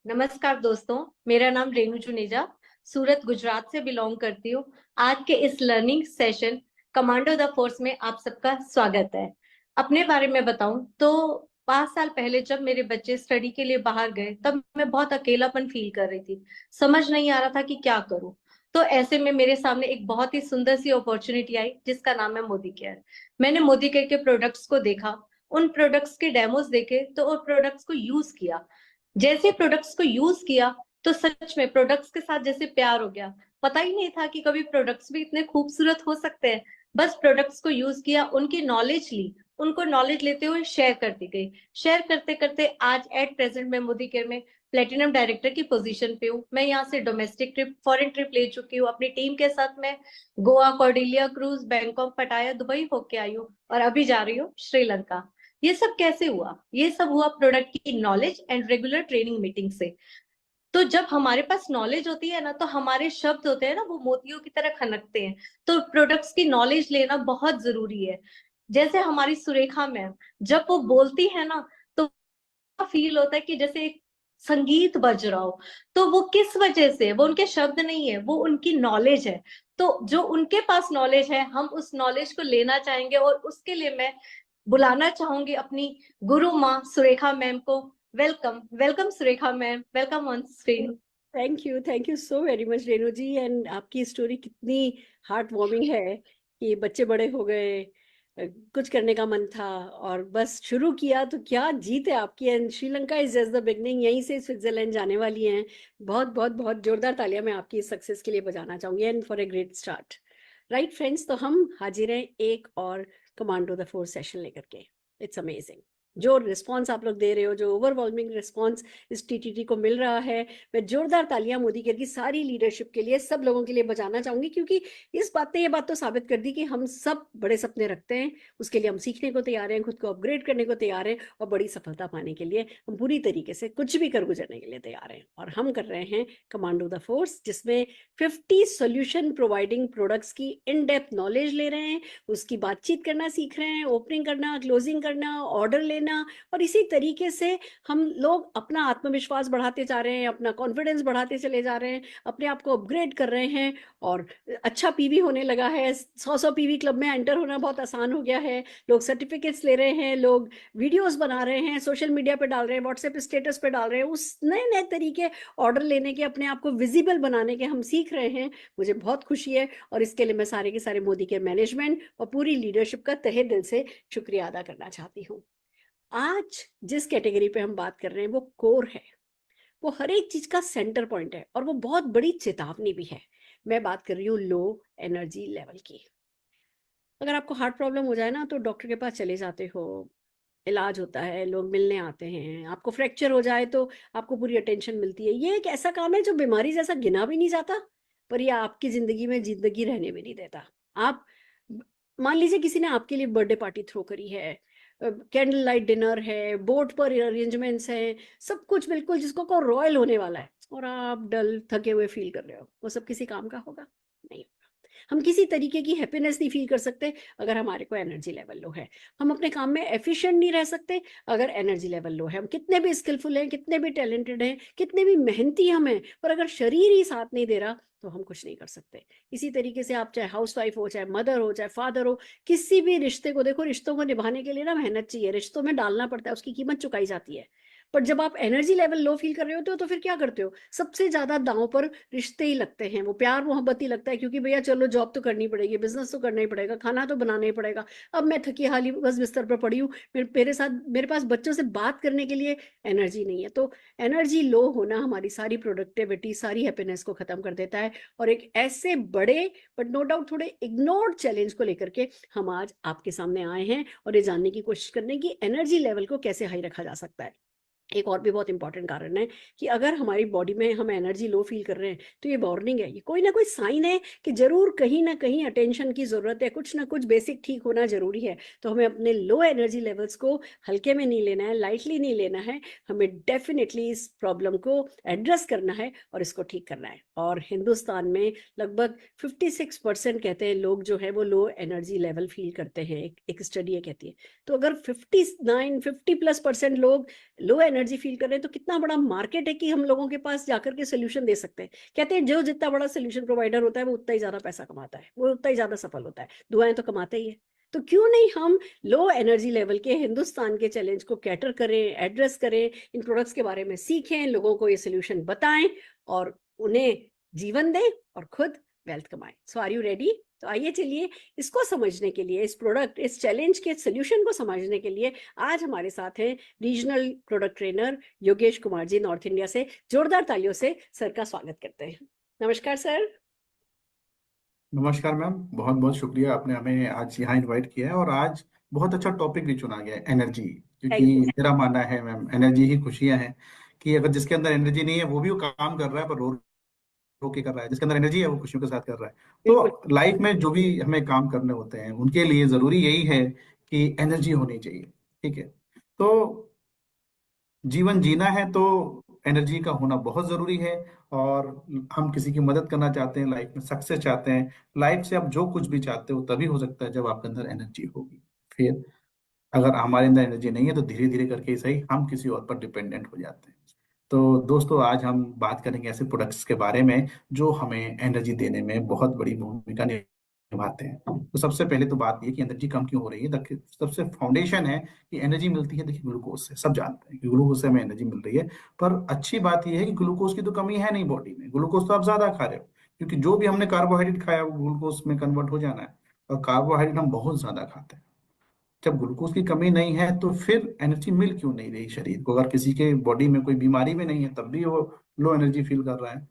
नमस्कार दोस्तों, मेरा नाम रेनू जुनेजा, सूरत गुजरात से बिलोंग करती हूँ। आज के इस learning session commando the force में आप सबका स्वागत है। अपने बारे में बताऊं तो 5 साल पहले जब मेरे बच्चे स्टडी के लिए बाहर गए, तब मैं बहुत अकेलापन फील कर रही थी। समझ नहीं आ रहा था कि क्या करूं। तो ऐसे में मेरे सामने एक बहुत ही सुंदर सी अपॉर्चुनिटी आई, जिसका नाम है मोदी केयर। मैंने मोदी केयर के प्रोडक्ट्स को देखा, उन प्रोडक्ट्स के डेमोज देखे, तो उन प्रोडक्ट्स को यूज किया। जैसे प्रोडक्ट्स को यूज किया तो सच में प्रोडक्ट्स के साथ जैसे प्यार हो गया। पता ही नहीं था कि कभी प्रोडक्ट्स भी इतने खूबसूरत हो सकते हैं। बस प्रोडक्ट्स को यूज किया, उनकी नॉलेज ली, उनको नॉलेज लेते हुए शेयर करती गई। शेयर करते करते आज एट प्रेजेंट मैं मोदी केयर में प्लेटिनम डायरेक्टर की पोजीशन पे हूँ। मैं यहाँ से डोमेस्टिक ट्रिप, फॉरेन ट्रिप ले चुकी हूँ अपनी टीम के साथ। मैं गोवा, कॉर्डिलिया क्रूज, बैंकॉक, पटाया, दुबई होके आई हूँ और अभी जा रही हूँ श्रीलंका। ये सब कैसे हुआ? ये सब हुआ प्रोडक्ट की knowledge and regular training meeting से। तो जब हमारे पास नॉलेज होती है ना, तो हमारे शब्द होते हैं ना, वो मोतियों की तरह खनकते हैं। तो प्रोडक्ट्स की नॉलेज लेना बहुत जरूरी है। जैसे हमारी सुरेखा मैम, जब वो बोलती है ना, तो फील होता है कि जैसे एक संगीत बज रहा हो। तो वो किस वजह से? वो उनके शब्द नहीं है, वो उनकी नॉलेज है। तो जो उनके पास नॉलेज है, हम उस नॉलेज को लेना चाहेंगे, और उसके लिए मैं बुलाना चाहूंगी अपनी गुरु माँ सुरेखा मैम को। Welcome welcome Surekha ma'am, welcome on screen. Thank you so very much Renu ji. And आपकी स्टोरी कितनी हार्ट वार्मिंग है कि बच्चे बड़े हो गए, कुछ करने का मन था और बस शुरू किया तो क्या जीत है आपकी। And Sri Lanka is just the beginning, यहीं से स्विट्जरलैंड जाने वाली हैं। बहुत बहुत बहुत जोरदार तालियां मैं आपकी सक्सेस के लिए बजाना चाहूंगी and for a great start. Right friends, तो हम हाजिर हैं एक और कमांडो द फोर्स सेशन लेकर के। इट्स अमेजिंग जो रिस्पॉन्स आप लोग दे रहे हो, जो ओवरवेलमिंग रिस्पॉन्स इस टीटीटी को मिल रहा है। मैं जोरदार तालियां मोदी केयर की सारी लीडरशिप के लिए, सब लोगों के लिए बजाना चाहूंगी, क्योंकि इस बात ने ये बात तो साबित कर दी कि हम सब बड़े सपने रखते हैं, उसके लिए हम सीखने को तैयार हैं, खुद को अपग्रेड करने को तैयार हैं और बड़ी सफलता पाने के लिए हम पूरी तरीके से कुछ भी कर गुजरने के लिए तैयार हैं। और हम कर रहे हैं कमांडो द फोर्स, जिसमें 50 सोल्यूशन प्रोवाइडिंग प्रोडक्ट्स की इन डेप्थ नॉलेज ले रहे हैं, उसकी बातचीत करना सीख रहे हैं, ओपनिंग करना, क्लोजिंग करना, ऑर्डर लेना। और इसी तरीके से हम लोग अपना आत्मविश्वास बढ़ाते जा रहे हैं, अपना कॉन्फिडेंस बढ़ाते चले जा रहे हैं, अपने आप को अपग्रेड कर रहे हैं। और अच्छा पीवी होने लगा है, 100 पीवी क्लब में एंटर होना बहुत आसान हो गया है। लोग सर्टिफिकेट्स ले रहे हैं, लोग वीडियोस बना रहे हैं, सोशल मीडिया पे डाल रहे हैं, व्हाट्सएप स्टेटस पे डाल रहे हैं, उस नए नए तरीके ऑर्डर लेने के, अपने आप को विजिबल बनाने के हम सीख रहे हैं। मुझे बहुत खुशी है और इसके लिए मैं सारे के सारे मोदी के मैनेजमेंट और पूरी लीडरशिप का तहे दिल से शुक्रिया अदा करना चाहती हूँ। आज जिस कैटेगरी पे हम बात कर रहे हैं वो कोर है, वो हर एक चीज का सेंटर पॉइंट है और वो बहुत बड़ी चेतावनी भी है। मैं बात कर रही हूँ लो एनर्जी लेवल की। अगर आपको हार्ट प्रॉब्लम हो जाए ना, तो डॉक्टर के पास चले जाते हो, इलाज होता है, लोग मिलने आते हैं। आपको फ्रैक्चर हो जाए तो आपको पूरी अटेंशन मिलती है। ये एक ऐसा काम है जो बीमारी जैसा गिना भी नहीं जाता, पर ये आपकी जिंदगी में जिंदगी रहने भी नहीं देता। आप मान लीजिए किसी ने आपके लिए बर्थडे पार्टी थ्रो करी है, कैंडल लाइट डिनर है, बोट पर अरेंजमेंट्स हैं, सब कुछ बिल्कुल जिसको को रॉयल होने वाला है, और आप डल थके हुए फील कर रहे हो। वो सब किसी काम का होगा? नहीं। हम किसी तरीके की हैप्पीनेस नहीं फील कर सकते अगर हमारे को एनर्जी लेवल लो है। हम अपने काम में एफिशिएंट नहीं रह सकते अगर एनर्जी लेवल लो है। हम कितने भी स्किलफुल हैं, कितने भी टैलेंटेड हैं, कितने भी मेहनती हम हैं, पर अगर शरीर ही साथ नहीं दे रहा तो हम कुछ नहीं कर सकते। इसी तरीके से आप चाहे हाउस वाइफ हो, चाहे मदर हो, चाहे फादर हो, किसी भी रिश्ते को देखो, रिश्तों को निभाने के लिए ना मेहनत चाहिए, रिश्तों में डालना पड़ता है, उसकी कीमत चुकाई जाती है। पर जब आप एनर्जी लेवल लो फील कर रहे होते हो तो फिर क्या करते हो? सबसे ज्यादा दांव पर रिश्ते ही लगते हैं, वो प्यार मोहब्बत ही लगता है, क्योंकि भैया चलो जॉब तो करनी पड़ेगी, बिजनेस तो करना ही पड़ेगा, खाना तो बनाना ही पड़ेगा। अब मैं थकी हाली बस बिस्तर पर पड़ी हूँ, मेरे साथ मेरे पास बच्चों से बात करने के लिए एनर्जी नहीं है। तो एनर्जी लो होना हमारी सारी प्रोडक्टिविटी, सारी हैप्पीनेस को खत्म कर देता है। और एक ऐसे बड़े बट नो डाउट थोड़े इग्नोर्ड चैलेंज को लेकर के हम आज आपके सामने आए हैं और ये जानने की कोशिश करने की एनर्जी लेवल को कैसे हाई रखा जा सकता है। एक और भी बहुत इंपॉर्टेंट कारण है कि अगर हमारी बॉडी में हम एनर्जी लो फील कर रहे हैं तो ये वार्निंग है, ये कोई ना कोई साइन है कि जरूर कहीं ना कहीं अटेंशन की जरूरत है, कुछ ना कुछ बेसिक ठीक होना जरूरी है। तो हमें अपने लो एनर्जी लेवल्स को हल्के में नहीं लेना है, लाइटली नहीं लेना है। हमें डेफिनेटली इस प्रॉब्लम को एड्रेस करना है और इसको ठीक करना है। और हिंदुस्तान में लगभग 56% कहते हैं लोग जो है वो लो एनर्जी लेवल फील करते हैं, एक स्टडी कहती है। तो अगर 50+ लोग लो एनर्जी फील कर रहे हैं तो कितना बड़ा मार्केट है कि हम लोगों के पास जाकर के सोल्यूशन दे सकते हैं। कहते हैं जो जितना बड़ा सोल्यूशन प्रोवाइडर होता है वो उतना ही ज्यादा पैसा कमाता है, वो उतना ही ज्यादा सफल होता है। दुआएं तो कमाते ही है। तो क्यों नहीं हम लो एनर्जी लेवल के हिंदुस्तान के चैलेंज को कैटर करें, एड्रेस करें, इन प्रोडक्ट्स के बारे में सीखें, लोगों को ये सोल्यूशन बताएं और उन्हें जीवन दें और खुद वेल्थ कमाएं। सो आर यू रेडी? तो आइए चलिए इसको समझने के लिए, इस प्रोडक्ट, इस चैलेंज के सोल्यूशन को समझने के लिए आज हमारे साथ हैं regional product trainer Yogesh Kumar ji, north India से। जोरदार तालियों से सर का स्वागत करते हैं। नमस्कार सर। नमस्कार मैम, बहुत बहुत शुक्रिया, आपने हमें आज यहाँ इनवाइट किया है। और आज बहुत अच्छा टॉपिक भी चुना गया है, एनर्जी। क्योंकि थैंक यू। मेरा मानना है मैम, एनर्जी ही खुशियाँ हैं। कि अगर जिसके अंदर एनर्जी नहीं है वो भी वो काम कर रहा है पर रो रो के कर रहा है, जिसके अंदर एनर्जी है वो खुशियों के साथ कर रहा है। बिल्कुल। तो लाइफ में जो भी हमें काम करने होते हैं उनके लिए जरूरी यही है कि एनर्जी होनी चाहिए। ठीक है। तो जीवन जीना है तो एनर्जी का होना बहुत जरूरी है। और हम किसी की मदद करना चाहते हैं, लाइफ में सक्सेस चाहते हैं, लाइफ से आप जो कुछ भी चाहते हो तभी हो सकता है जब आपके अंदर एनर्जी होगी। फिर अगर हमारे अंदर एनर्जी नहीं है तो धीरे धीरे करके ही सही हम किसी और पर डिपेंडेंट हो जाते हैं। तो दोस्तों, आज हम बात करेंगे ऐसे प्रोडक्ट्स के बारे में जो हमें एनर्जी देने में बहुत बड़ी भूमिका निभाते हैं। तो सबसे पहले तो बात ये कि एनर्जी कम क्यों हो रही है। देखिए, सबसे फाउंडेशन है कि एनर्जी मिलती है, देखिए, ग्लूकोज से। सब जानते हैं कि ग्लूकोज से हमें एनर्जी मिल रही है। पर अच्छी बात यह है कि ग्लूकोज की तो कमी है नहीं बॉडी में, ग्लूकोज तो आप ज्यादा खा रहे हो। क्योंकि जो भी हमने कार्बोहाइड्रेट खाया वो ग्लूकोज में कन्वर्ट हो जाना है। और कार्बोहाइड्रेट हम बहुत ज्यादा खाते हैं। जब ग्लूकोज की कमी नहीं है तो फिर एनर्जी मिल क्यों नहीं रही शरीर को? अगर किसी के बॉडी में कोई बीमारी भी नहीं है तब भी वो लो एनर्जी फील कर रहा है।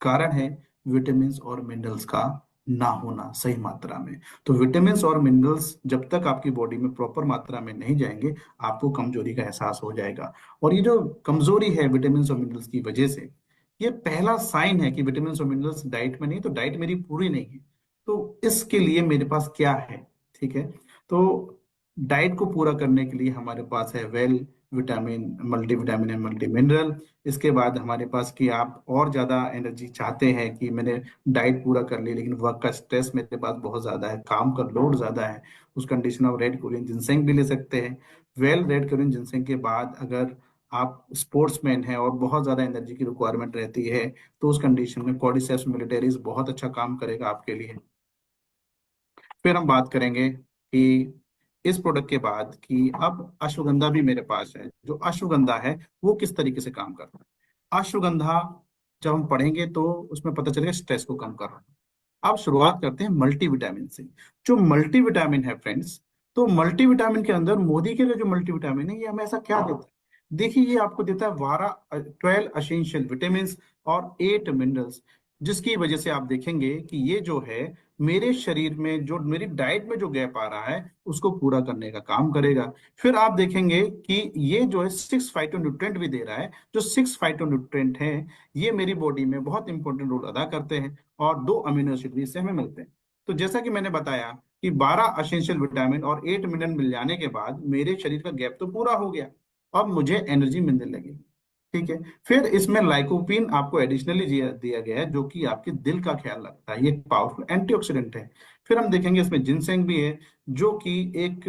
कारण है विटामिन और मिनरल्स का ना होना सही मात्रा में। तो विटामिन और मिनरल्स जब तक आपकी बॉडी में प्रॉपर मात्रा में नहीं जाएंगे, आपको कमजोरी का एहसास हो जाएगा। और ये जो कमजोरी है विटामिन और मिनरल्स की वजह से, ये पहला साइन है कि विटामिन और मिनरल्स डाइट में नहीं, तो डाइट मेरी पूरी नहीं है। तो इसके लिए मेरे पास क्या है? ठीक है। तो डाइट को पूरा करने के लिए हमारे पास है well vitamin, multivitamin and multi mineral. इसके बाद हमारे पास कि आप और ज्यादा एनर्जी चाहते हैं कि मैंने डाइट पूरा कर ली लेकिन वर्क का स्ट्रेस मेरे पास बहुत ज्यादा है, काम का लोड ज्यादा है, उस कंडीशन में रेड कोरियन जिनसेंग भी ले सकते हैं। वेल रेड कोरियन जिनसेंग के बाद अगर आप स्पोर्ट्समैन हैं और बहुत ज्यादा एनर्जी की रिक्वायरमेंट रहती है तो उस कंडीशन में कॉर्डिसेप्स मिलिटरीज बहुत अच्छा काम करेगा आपके लिए। फिर हम बात करेंगे कि इस प्रोडक्ट के बाद कि अब अश्वगंधा भी मेरे पास है। जो अश्वगंधा है वो किस तरीके से काम करता है। अश्वगंधा जब हम पढ़ेंगे तो उसमें पता चलेगा स्ट्रेस को कम कर रहा है। अब शुरुआत करते हैं मल्टीविटामिन से। जो मल्टीविटामिन है फ्रेंड्स, तो मल्टीविटामिन के अंदर मोदी के लिए जो मल्टीविटामिन है ये हमें ऐसा क्या देता है? देखिए, ये आपको देता है 12 एसेंशियल विटामिन और 8 मिनरल्स, जिसकी वजह से आप देखेंगे कि ये जो है मेरे शरीर में, जो मेरी डाइट में जो गैप आ रहा है उसको पूरा करने का काम करेगा। फिर आप देखेंगे कि ये जो है 6 फाइटोन्यूट्रिएंट भी दे रहा है। जो 6 फाइटोन्यूट्रिएंट हैं ये मेरी बॉडी में बहुत इंपॉर्टेंट रोल अदा करते हैं और 2 अमीनो एसिड भी इससे हमें मिलते हैं। तो जैसा कि मैंने बताया कि 12 एसेंशियल विटामिन और 8 मिनरल मिल जाने के बाद मेरे शरीर का गैप तो पूरा हो गया। अब मुझे एनर्जी मिलने लगी। ठीक है। फिर इसमें लाइकोपीन आपको एडिशनली दिया गया है जो कि आपके दिल का ख्याल रखता है, ये पावरफुल एंटीऑक्सीडेंट है। फिर हम देखेंगे इसमें जिनसेंग भी है जो कि एक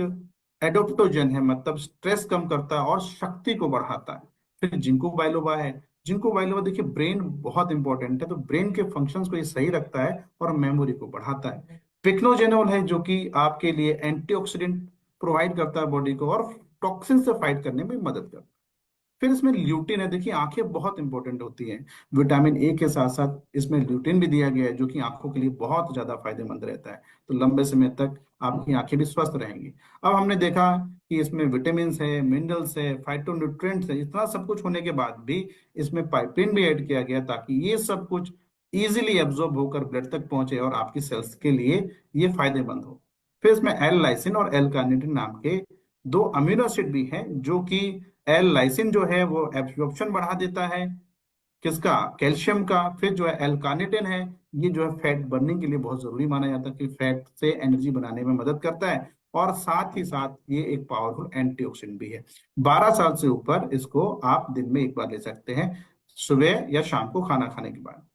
एडोप्टोजन है, मतलब स्ट्रेस कम करता है और शक्ति को बढ़ाता है। फिर जिंको बाइलोबा है। जिंको बाइलोबा देखिए ब्रेन बहुत इंपॉर्टेंट है, तो ब्रेन के फंक्शंस को ये सही रखता है और मेमोरी को बढ़ाता है। पिक्नोजेनोल है जो कि आपके लिए एंटीऑक्सीडेंट प्रोवाइड करता है बॉडी को और टॉक्सिन से फाइट करने में मदद करता है। फिर इसमें ल्यूटिन है। देखिए, आंखें बहुत इंपॉर्टेंट होती हैं। विटामिन ए के साथ साथ इसमें ल्यूटिन भी दिया गया है जो कि आंखों के लिए बहुत ज्यादा फायदेमंद रहता है। तो लंबे समय तक आपकी आंखें भी स्वस्थ रहेंगी। अब हमने देखा कि इसमें विटामिन है, मिनरल्स है, फाइटोन्यूट्रिएंट्स है, इतना सब कुछ होने के बाद भी इसमें पाइप्रीन भी ऐड किया गया ताकि ये सब कुछ इजिली एब्जॉर्ब होकर ब्लड तक पहुंचे और आपकी सेल्स के लिए ये फायदेमंद हो। फिर इसमें एल लाइसिन और एल कार्निटिन नाम के 2 अमीनो एसिड भी हैं जो कि एल लाइसिन जो है वो एब्जॉर्प्शन बढ़ा देता है किसका, कैल्शियम का। फिर जो है एल कार्निटिन है, ये जो है फैट बर्निंग के लिए बहुत जरूरी माना जाता है कि फैट से एनर्जी बनाने में मदद करता है। और साथ ही साथ ये एक पावरफुल एंटीऑक्सीडेंट भी है। 12 साल से ऊपर इसको आप दिन में एक बार ले सकते हैं, सुबह या शाम को खाना खाने के बाद,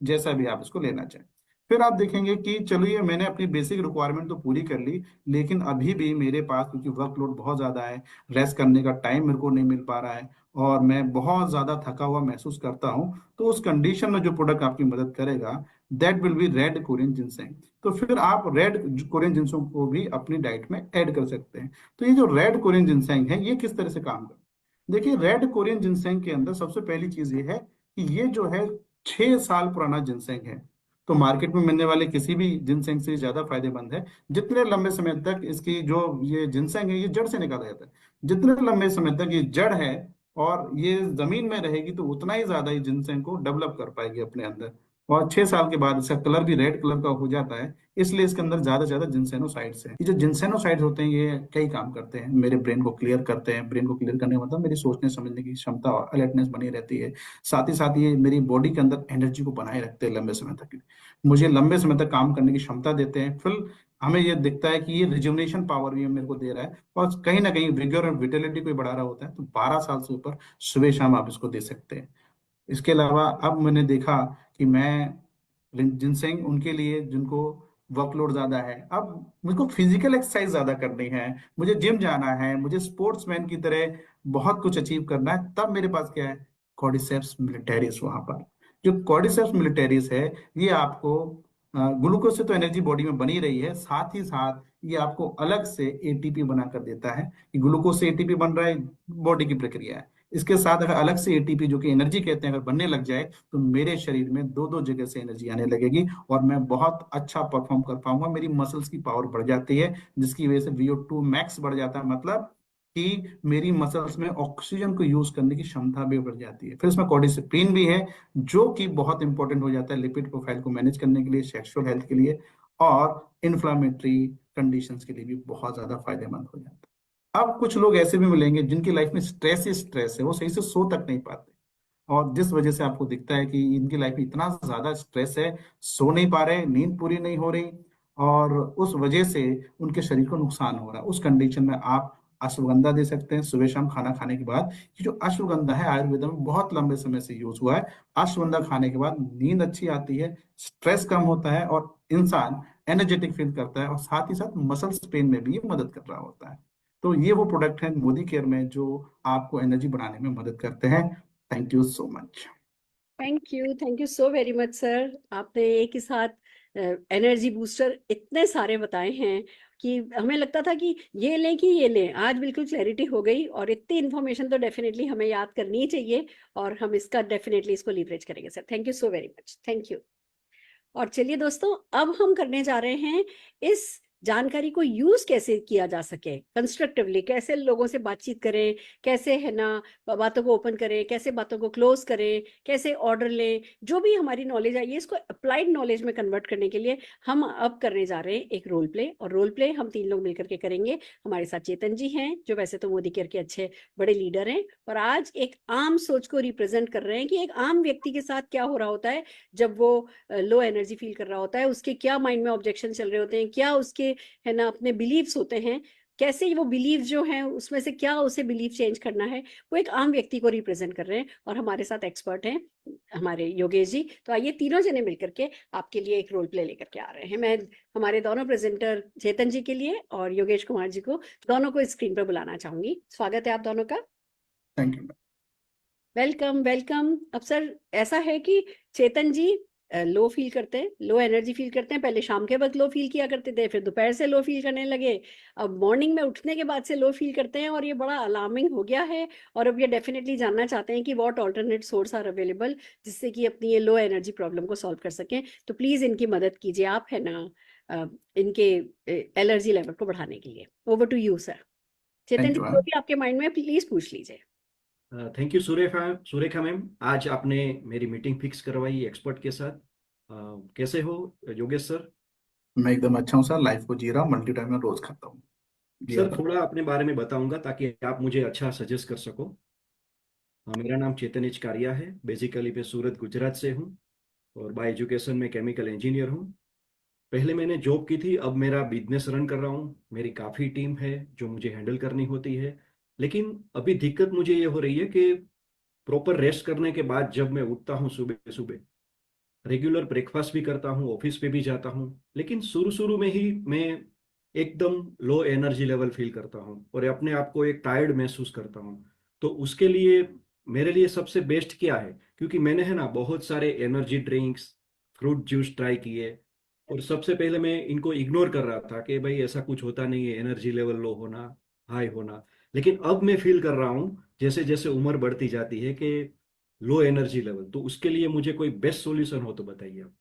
जैसा भी आप इसको लेना चाहें। फिर आप देखेंगे कि चलिए मैंने अपनी बेसिक रिक्वायरमेंट तो पूरी कर ली, लेकिन अभी भी मेरे पास क्योंकि वर्कलोड बहुत ज़्यादा है, रेस्ट करने का टाइम मेरे को नहीं मिल पा रहा है और मैं बहुत ज़्यादा थका हुआ महसूस करता हूँ, तो उस कंडीशन में जो प्रोडक्ट आपकी मदद करेगा that will be red Korean ginseng. तो फिर आप रेड कोरियन जिनसेंग को भी अपनी डाइट में ऐड कर सकते हैं। तो ये जो रेड कोरियन जिनसेंग है ये किस तरह से काम करता है, देखिए रेड कोरियन जिनसेंग के अंदर सबसे पहली चीज ये है कि ये जो है 6 साल पुराना जिनसेंग है। तो मार्केट में मिलने वाले किसी भी जिनसेंग से ज्यादा फायदेमंद है। जितने लंबे समय तक इसकी जो ये जिनसेंग है ये जड़ से निकाला जाता है, जितने लंबे समय तक ये जड़ है और ये जमीन में रहेगी तो उतना ही ज्यादा ये जिनसेंग को डेवलप कर पाएगी अपने अंदर। और 6 साल के बाद इसका कलर भी रेड कलर का हो जाता है, इसलिए इसके अंदर ज्यादा से ज्यादा जिनसेनोसाइड्स हैं। ये जो जिनसेनोसाइड्स होते हैं ये कई काम करते हैं, मेरे ब्रेन को क्लियर करते हैं। ब्रेन को क्लियर करने का मतलब मेरी सोचने समझने की क्षमता और अलर्टनेस बनी रहती है। साथ ही साथ ये मेरी बॉडी के अंदर एनर्जी को बनाए रखते हैं लंबे समय तक, मुझे लंबे समय तक काम करने की क्षमता देते हैं। फिर हमें ये दिखता है कि ये रिजुवनेशन पावर भी मेरे को दे रहा है और कहीं ना कहीं विगोर और विटेलिटी को भी बढ़ा रहा होता है। तो 12 साल से ऊपर सुबह शाम आप इसको दे सकते हैं। इसके अलावा अब मैंने देखा कि मैं जिनसेंग उनके लिए जिनको वर्कलोड ज्यादा है, अब मुझको फिजिकल एक्सरसाइज ज्यादा करनी है, मुझे जिम जाना है, मुझे स्पोर्ट्समैन की तरह बहुत कुछ अचीव करना है, तब मेरे पास क्या है, कॉर्डिसेप्स मिलिटेरिस वहां पर। जो कॉर्डिसेप्स मिलिटेरिस है ये आपको ग्लूकोज से तो एनर्जी बॉडी में बनी रही है, साथ ही साथ ये आपको अलग से एटीपी बना कर देता है कि ग्लूकोज से एटीपी बन रहा है, बॉडी की प्रक्रिया है। इसके साथ अगर अलग से एटीपी जो कि एनर्जी कहते हैं अगर बनने लग जाए तो मेरे शरीर में दो दो जगह से एनर्जी आने लगेगी और मैं बहुत अच्छा परफॉर्म कर पाऊंगा। मेरी मसल्स की पावर बढ़ जाती है जिसकी वजह से VO2 मैक्स बढ़ जाता है, मतलब कि मेरी मसल्स में ऑक्सीजन को यूज करने की क्षमता भी बढ़ जाती है। फिर इसमें कॉर्डिसिप्लिन भी है जो कि बहुत इंपॉर्टेंट हो जाता है लिपिड प्रोफाइल को मैनेज करने के लिए, सेक्सुअल हेल्थ के लिए और इन्फ्लामेटरी कंडीशंस के लिए भी बहुत ज्यादा फायदेमंद हो जाता है। अब कुछ लोग ऐसे भी मिलेंगे जिनकी लाइफ में स्ट्रेस ही स्ट्रेस है, वो सही से सो तक नहीं पाते और जिस वजह से आपको दिखता है कि इनकी लाइफ में इतना ज्यादा स्ट्रेस है, सो नहीं पा रहे, नींद पूरी नहीं हो रही और उस वजह से उनके शरीर को नुकसान हो रहा है। उस कंडीशन में आप अश्वगंधा दे सकते हैं सुबह शाम खाना खाने के बाद। ये जो अश्वगंधा है आयुर्वेद में बहुत लंबे समय से यूज हुआ है। अश्वगंधा खाने के बाद नींद अच्छी आती है, स्ट्रेस कम होता है और इंसान एनर्जेटिक फील करता है और साथ ही साथ मसल्स पेन में भी ये मदद कर रहा होता है। तो ये वो प्रोडक्ट है मोदी केयर में जो आपको एनर्जी बढ़ाने में मदद करते हैं। Thank you so much. Thank you so very much sir. आपने एक ही साथ एनर्जी बूस्टर इतने सारे बताए हैं कि हमें लगता था कि ये लें कि ये लें। आज बिल्कुल क्लैरिटी हो गई और इतनी इन्फॉर्मेशन तो डेफिनेटली हमें याद करनी ही चाहिए और हम इसका डेफिनेटली इसको लीवरेज करेंगे sir. Thank you so very much, thank you. और चलिए दोस्तों, अब हम करने जा रहे हैं इस जानकारी को यूज कैसे किया जा सके कंस्ट्रक्टिवली, कैसे लोगों से बातचीत करें, कैसे है ना बातों को ओपन करें, कैसे बातों को क्लोज करें, कैसे ऑर्डर लें। जो भी हमारी नॉलेज आई है इसको अप्लाइड नॉलेज में कन्वर्ट करने के लिए हम अब करने जा रहे हैं एक रोल प्ले। और रोल प्ले हम 3 लोग मिलकर के करेंगे। हमारे साथ चेतन जी हैं जो वैसे तो मोदी केयर के अच्छे बड़े लीडर हैं और आज एक आम सोच को रिप्रेजेंट कर रहे हैं कि एक आम व्यक्ति के साथ क्या हो रहा होता है जब वो लो एनर्जी फील कर रहा होता है, उसके क्या माइंड में ऑब्जेक्शन चल रहे होते हैं, क्या उसके है ना अपने बिलीव्स होते हैं, कैसे वो बिलीव जो हैं उसमें से क्या उसे बिलीव चेंज करना है। वो एक आम व्यक्ति को रिप्रेजेंट कर रहे हैं और हमारे साथ एक्सपर्ट हैं हमारे योगेश जी। तो आइए तीनों जने मिलकर के आपके लिए एक रोल प्ले लेकर के आ रहे हैं। मैं हमारे दोनों प्रेजेंटर चेतन जी के लिए और योगेश कुमार जी को दोनों को स्क्रीन पर बुलाना चाहूंगी। स्वागत है आप दोनों का। Thank you. Welcome welcome. अब सर ऐसा है कि चेतन जी लो फील करते हैं, लो एनर्जी फील करते हैं। पहले शाम के वक्त लो फील किया करते थे, फिर दोपहर से लो फील करने लगे, अब मॉर्निंग में उठने के बाद से लो फील करते हैं और ये बड़ा अलार्मिंग हो गया है। और अब ये डेफिनेटली जानना चाहते हैं कि what alternate source are available जिससे कि अपनी ये लो एनर्जी प्रॉब्लम को सॉल्व कर सकें। तो प्लीज इनकी मदद कीजिए आप, है ना, इनके एलर्जी लेवल को बढ़ाने के लिए। Over to you sir. Chetan thank ji, you जो भी आपके माइंड में प्लीज पूछ लीजिए। थैंक यू सुरेखा मैम, आज आपने मेरी मीटिंग फिक्स करवाई एक्सपर्ट के साथ। कैसे हो योगेश सर? मैं एकदम अच्छा हूँ सर, लाइफ को जी रहा हूँ, मल्टी टाइम में रोज खाता हूँ। जी सर आप थोड़ा अपने बारे में बताऊंगा ताकि आप मुझे अच्छा सजेस्ट कर सको। मेरा नाम चेतन इचकारिया है, बेसिकली मैं सूरत गुजरात से हूँ और बाय एजुकेशन में केमिकल इंजीनियर हूँ। पहले मैंने जॉब की थी, अब मेरा बिजनेस रन कर रहा हूँ। मेरी काफ़ी टीम है जो मुझे हैंडल करनी होती है, लेकिन अभी दिक्कत मुझे ये हो रही है कि प्रॉपर रेस्ट करने के बाद जब मैं उठता हूँ सुबह सुबह, रेगुलर ब्रेकफास्ट भी करता हूँ, ऑफिस पे भी जाता हूँ, लेकिन शुरू शुरू में ही मैं एकदम लो एनर्जी लेवल फील करता हूँ और अपने आप को एक टायर्ड महसूस करता हूँ। तो उसके लिए मेरे लिए सबसे बेस्ट क्या है, क्योंकि मैंने है ना बहुत सारे energy drinks, fruit juice try किए, और सबसे पहले मैं इनको इग्नोर कर रहा था कि भाई ऐसा कुछ होता नहीं है एनर्जी लेवल लो होना, हाई होना। लेकिन अब मैं फील कर रहा हूँ जैसे जैसे उम्र बढ़ती जाती है कि लो एनर्जी लेवल, तो उसके लिए मुझे कोई बेस्ट सॉल्यूशन हो तो बताइए आप।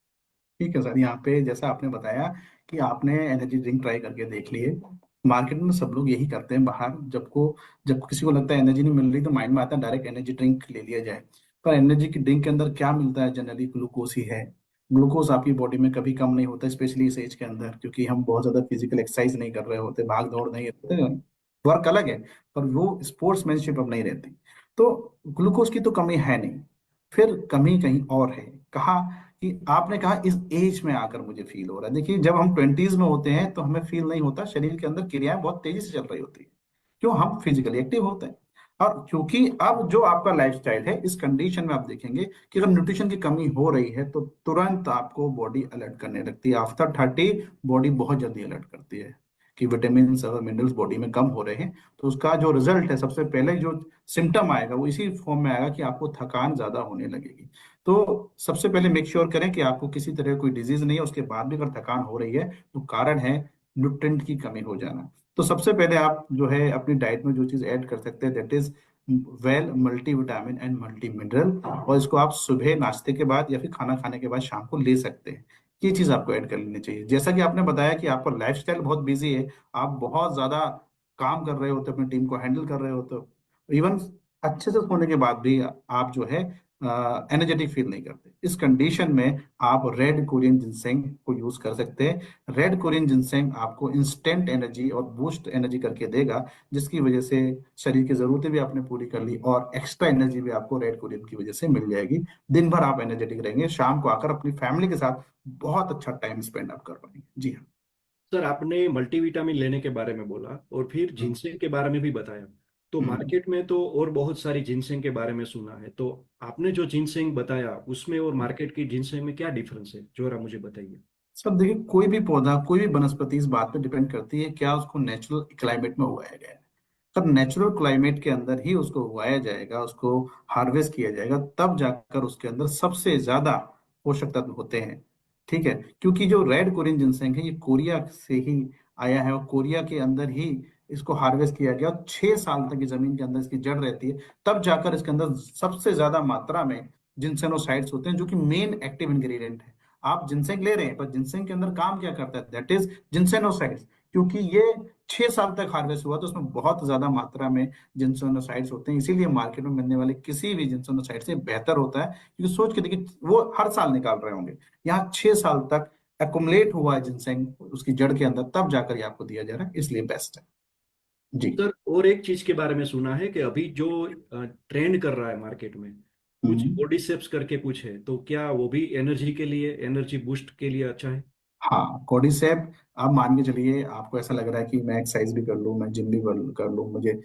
ठीक है सर, यहाँ पे जैसा आपने बताया कि आपने एनर्जी ड्रिंक ट्राई करके देख लिए। मार्केट में सब लोग यही करते हैं बाहर, जब किसी को लगता है एनर्जी नहीं मिल रही तो माइंड में आता है डायरेक्ट एनर्जी ड्रिंक ले लिया जाए। पर एनर्जी की ड्रिंक के अंदर क्या मिलता है? जनरली ग्लूकोज ही है। ग्लूकोज आपकी बॉडी में कभी कम नहीं होता, स्पेशली इस एज के अंदर, क्योंकि हम बहुत ज्यादा फिजिकल एक्सरसाइज नहीं कर रहे होते, भाग दौड़ नहीं रहते। वर्क अलग है, पर वो स्पोर्ट्समैनशिप अब नहीं रहती। तो ग्लूकोज की तो कमी है नहीं, फिर कमी कहीं और है। कहाँ? कि आपने कहा इस एज में आकर मुझे फील हो रहा है। देखिए, जब हम ट्वेंटीज में होते हैं तो हमें फील नहीं होता, शरीर के अंदर क्रियाएं बहुत तेजी से चल रही होती है। क्यों? हम फिजिकली एक्टिव होते हैं। और क्योंकि अब जो आपका लाइफस्टाइल है, इस कंडीशन में आप देखेंगे कि अगर न्यूट्रिशन की कमी हो रही है तो तुरंत आपको बॉडी अलर्ट करने लगती है। आफ्टर 30 बॉडी बहुत जल्दी अलर्ट करती है कि विटामिन और मिनरल्स बॉडी में कम हो रहे हैं। तो उसका जो रिजल्ट है, सबसे पहले जो सिम्टम आएगा वो इसी फॉर्म में आएगा कि आपको थकान ज्यादा होने लगेगी। तो सबसे पहले मेक श्योर करें कि आपको किसी तरह कोई डिजीज नहीं है। उसके बाद भी अगर थकान हो रही है तो कारण है न्यूट्रिएंट की कमी हो जाना। तो सबसे पहले आप जो है अपनी डाइट में जो चीज ऐड कर सकते हैं, that is well multivitamin and multi mineral. और इसको आप सुबह नाश्ते के बाद या फिर खाना खाने के बाद शाम को ले सकते हैं। ये चीज आपको ऐड कर लेनी चाहिए। जैसा कि आपने बताया कि आपका लाइफस्टाइल बहुत बिजी है, आप बहुत ज्यादा काम कर रहे होते, अपनी टीम को हैंडल कर रहे होते, इवन अच्छे से सोने के बाद भी आप जो है एनर्जेटिक फील नहीं करते। इस कंडीशन में आप रेड कोरियन जिनसेंग को यूज कर सकते हैं। रेड कोरियन जिनसेंग आपको इंस्टेंट एनर्जी और बूस्ट एनर्जी करके देगा, जिसकी वजह से शरीर की जरूरतें भी आपने पूरी कर ली और एक्स्ट्रा एनर्जी भी आपको रेड कोरियन की वजह से मिल जाएगी। दिन भर आप एनर्जेटिक रहेंगे, शाम को आकर अपनी फैमिली के साथ बहुत अच्छा टाइम स्पेंड आप कर पाएंगे। जी हाँ। सर, आपने मल्टीविटामिन लेने के बारे में बोला और फिर हम्म, जिनसेंग के बारे में भी बताया। तो हम्म। मार्केट में तो और बहुत सारी जिनसेंग के बारे में सुना है, तो आपने जो जिनसेंग बताया उसमें और मार्केट की जिनसेंग में क्या डिफरेंस है, जरा मुझे बताइए। सब देखिए, कोई भी पौधा, कोई भी वनस्पति इस बात पे डिपेंड करती है क्या उसको नेचुरल क्लाइमेट में उगाया गया है। तब नेचुरल क्लाइमेट के अंदर ही उसको उगाया जाएगा, उसको हार्वेस्ट किया जाएगा, तब जाकर उसके अंदर सबसे ज्यादा पोषक तत्व होते हैं। ठीक है? क्योंकि जो रेड कोरियन जिनसेंग है, ये कोरिया से ही आया है और कोरिया के अंदर ही इसको हार्वेस्ट किया गया और 6 साल तक ये जमीन के अंदर इसकी जड़ रहती है। तब जाकर इसके अंदर सबसे ज्यादा मात्रा में जिनसेनोसाइड्स होते हैं, जो कि मेन एक्टिव इंग्रेडिएंट है। आप जिनसेंग ले रहे हैं, पर जिनसेंग के अंदर काम क्या करता है? That is ginsenosides. क्योंकि ये 6 साल तक हार्वेस्ट हुआ तो उसमें बहुत ज्यादा मात्रा में जिनसोनोसाइड्स होते हैं। इसीलिए मार्केट में मिलने वाले किसी भी जिनसोनोसाइड से बेहतर होता है। क्योंकि सोच के देखिए, वो हर साल निकाल रहे होंगे, यहाँ 6 साल तक एकुमुलेट हुआ है जिनसेंग उसकी जड़ के अंदर, तब जाकर ये आपको दिया जा रहा है, इसलिए बेस्ट है। जी। सर, और एक चीज के बारे में सुना है कि अभी जो ट्रेंड कर रहा है मार्केट में, कुछ हम्म। बॉडी शेप्स करके कुछ है, तो क्या वो भी एनर्जी के लिए, एनर्जी बूस्ट के लिए अच्छा है? हाँ, कॉर्डिसेप। आप मान के चलिए, आपको ऐसा लग रहा है कि मैं एक्सरसाइज भी कर लूँ, मैं जिम भी कर लूँ, मुझे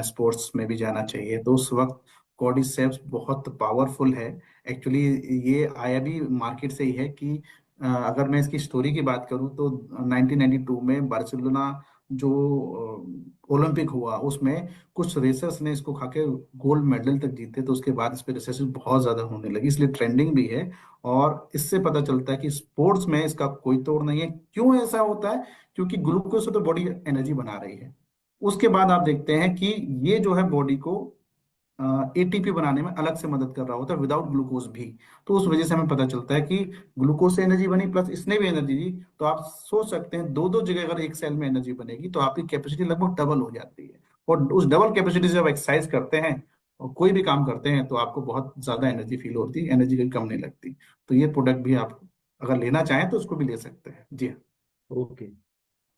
स्पोर्ट्स में भी जाना चाहिए, तो उस वक्त कॉर्डिसेप्स बहुत पावरफुल है। एक्चुअली ये आया भी मार्केट से ही है कि अगर मैं इसकी स्टोरी की बात करूँ तो 1992 में बार्सिलोना जो ओलंपिक हुआ, उसमें कुछ रेसर्स ने इसको खा के गोल्ड मेडल तक जीते। तो उसके बाद इस पे रिसर्च बहुत ज्यादा होने लगी, इसलिए ट्रेंडिंग भी है। और इससे पता चलता है कि स्पोर्ट्स में इसका कोई तोड़ नहीं है। क्यों ऐसा होता है? क्योंकि ग्लूकोज से तो बॉडी एनर्जी बना रही है। उसके बाद आप देखते हैं कि ये जो है बॉडी को एटीपी बनाने में अलग से मदद कर रहा होता है, विदाउट ग्लूकोज भी। तो उस वजह से हमें पता चलता है कि ग्लूकोज से एनर्जी बनी प्लस इसने भी एनर्जी दी। तो आप सोच सकते हैं, दो दो जगह अगर एक सेल में एनर्जी बनेगी तो आपकी कैपेसिटी लगभग डबल हो जाती है। और उस डबल कैपेसिटी से जब एक्सरसाइज करते हैं और कोई भी काम करते हैं तो आपको बहुत ज्यादा एनर्जी फील होती है, एनर्जी कभी कम नहीं लगती। तो ये प्रोडक्ट भी आप अगर लेना चाहें तो उसको भी ले सकते हैं। जी हाँ। ओके।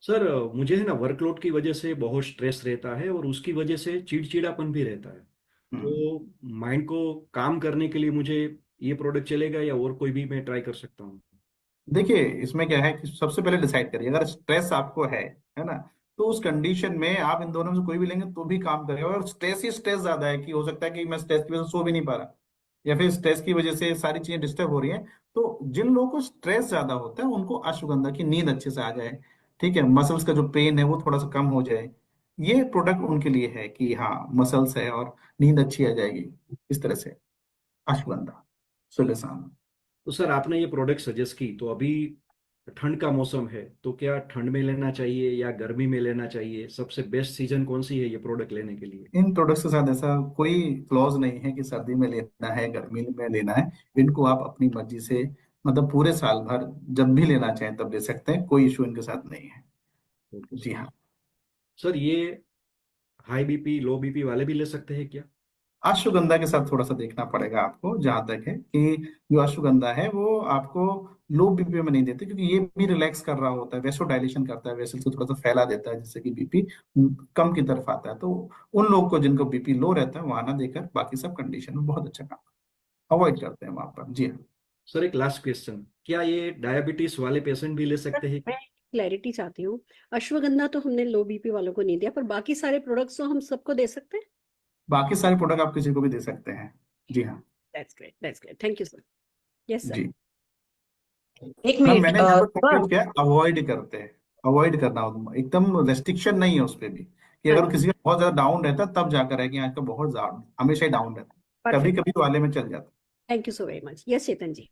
सर, मुझे है ना वर्कलोड की वजह से बहुत स्ट्रेस रहता है और उसकी वजह से चिड़चिड़ापन भी रहता है। हम्म। तो माइंड को काम करने के लिए मुझे ये प्रोडक्ट चलेगा या और कोई भी मैं ट्राई कर सकता हूँ? देखिए, इसमें क्या है कि सबसे पहले डिसाइड करिए, अगर स्ट्रेस आपको है ना, तो उस कंडीशन में आप इन दोनों में से कोई भी लेंगे तो भी काम करेगा। और स्ट्रेस ही स्ट्रेस ज्यादा है कि हो सकता है कि मैं स्ट्रेस की वजह से सो भी नहीं पा रहा, या फिर स्ट्रेस की वजह से सारी चीजें डिस्टर्ब हो रही हैं, तो जिन लोगों को स्ट्रेस ज्यादा होता है उनको अश्वगंधा की नींद अच्छे से आ जाए, ठीक है, मसल्स का जो पेन है वो थोड़ा सा कम हो जाए, ये प्रोडक्ट उनके लिए है कि हाँ मसल्स है और नींद अच्छी आ जाएगी, इस तरह से अश्वगंधा सुबह शाम। तो सर आपने ये प्रोडक्ट सजेस्ट की, तो अभी ठंड का मौसम है, तो क्या ठंड में लेना चाहिए या गर्मी में लेना चाहिए? सबसे बेस्ट सीजन कौन सी है ये प्रोडक्ट लेने के लिए? इन प्रोडक्ट्स के साथ ऐसा कोई क्लॉज नहीं है कि सर्दी में लेना है गर्मी में लेना है, इनको आप अपनी मर्जी से मतलब पूरे साल भर जब भी लेना चाहें तब ले सकते हैं, कोई इशू इनके साथ नहीं है। ओके जी सर। हाँ। सर ये हाई बीपी लो बीपी वाले भी ले सकते हैं क्या? अश्वगंधा के साथ थोड़ा सा देखना पड़ेगा आपको, जहां तक है कि जो अश्वगंधा है वो आपको लो बीपी में नहीं देते, क्योंकि ये भी रिलैक्स कर रहा होता है, वेसो डायलेशन करता है, वेसल को थोड़ा सा फैला देता है जिससे कि बीपी कम की तरफ आता है। तो उन लोग को जिनको बीपी लो रहता है वहां ना देकर बाकी सब कंडीशन में बहुत अच्छा काम अवॉइड करते हैं वहां पर। जी हाँ। सर एक लास्ट क्वेश्चन, क्या ये डायबिटीज वाले पेशेंट भी ले सकते हैं मैं क्या? क्लैरिटी चाहती हूँ। अश्वगंधा तो हमने लो बीपी वालों को नहीं दिया, पर बाकी सारे प्रोडक्ट्स तो हम सबको दे सकते हैं। बाकी सारे प्रोडक्ट आप किसी को भी दे सकते हैं। जी हाँ। That's great, thank you sir. Yes sir. जी एक मैम, मिनट मैंने यहाँ पर सर। कंक्लूड किया अवॉइड करते हैं, अवॉइड करना होगा, एकदम रेस्ट्रिक्शन नहीं है उस पर भी, कि अगर किसी का बहुत ज्यादा डाउन रहता है तब जाकर है कि आज का बहुत ज्यादा हमेशा ही डाउन रहता है, कभी परफेक्ट, कभी वाले में चल जाता thank you so very much. Yes Chetan ji.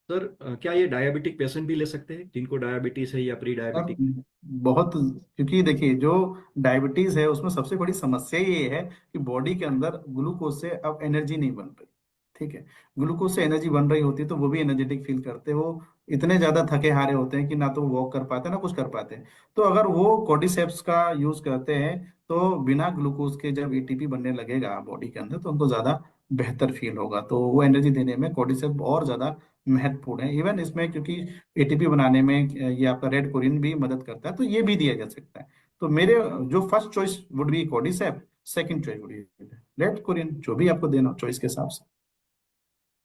Sir क्या ये डायबिटिक पेशेंट भी ले सकते हैं जिनको डायबिटीज है या प्री है सर। डायबिटिक? बहुत, क्योंकि देखिए जो डायबिटीज है उसमें सबसे बड़ी समस्या ये है कि बॉडी के अंदर ग्लूकोज से अब एनर्जी नहीं बन रही, ठीक है, ग्लूकोज से एनर्जी बन रही होती है तो वो भी एनर्जेटिक फील करते हैं, वो इतने ज्यादा थके हारे होते हैं कि ना तो वॉक कर पाते ना कुछ कर पाते हैं। तो अगर वो कॉर्डिसेप्स का यूज करते हैं तो बिना ग्लूकोज के जब एटीपी बनने लगेगा बॉडी के अंदर तो उनको ज्यादा बेहतर फील होगा, तो वो एनर्जी देने में कॉर्डिसेप्स और ज्यादा महत्वपूर्ण है इवन इसमें, क्योंकि एटीपी बनाने में ये आपका रेड कोरिन भी मदद करता है, तो ये भी दिया जा सकता है। तो मेरे जो first choice would be cordyceps, second choice would be red Korean, जो भी आपको देना चॉइस के हिसाब से।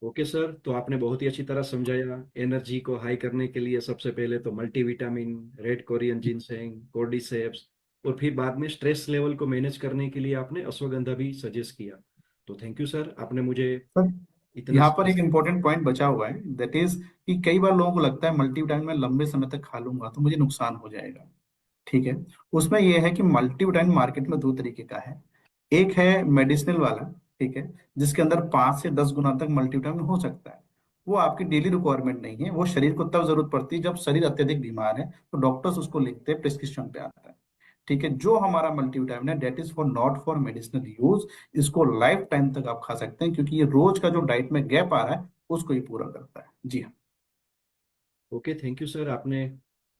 ओके सर, तो आपने बहुत ही अच्छी तरह समझाया। एनर्जी को हाई करने के लिए सबसे पहले तो मल्टीविटामिन, रेड कोरियन जिनसेंग, कोर्डिसेप्स, और फिर बाद में स्ट्रेस लेवल को मैनेज करने के लिए आपने अश्वगंधा भी सजेस्ट किया। तो थैंक यू सर, आपने मुझे सर इतना। यहाँ पर एक इम्पोर्टेंट पॉइंट बचा हुआ है, दैट इज कि कई बार लोगों को लगता है मल्टीविटामिन में लंबे समय तक खा लूंगा तो मुझे नुकसान हो जाएगा, ठीक है। उसमें यह है कि मल्टीविटामिन मार्केट में दो तरीके का है, एक है मेडिसिनल वाला, ठीक है, जिसके अंदर 5 से 10 गुना तक मल्टीविटामिन हो सकता है, वो आपकी डेली रिक्वायरमेंट नहीं है, वो शरीर को तब जरूरत पड़ती है जब शरीर अत्यधिक बीमार है तो डॉक्टर्स उसको लिखते हैं, प्रिस्क्रिप्शन पे आता है, ठीक है। जो हमारा मल्टीविटामिन है that is for not for medicinal use, इसको लाइफ टाइम तक आप खा सकते हैं क्योंकि ये रोज का जो डाइट में गैप आ रहा है उसको ही पूरा करता है। जी हाँ। ओके, थैंक यू सर, आपने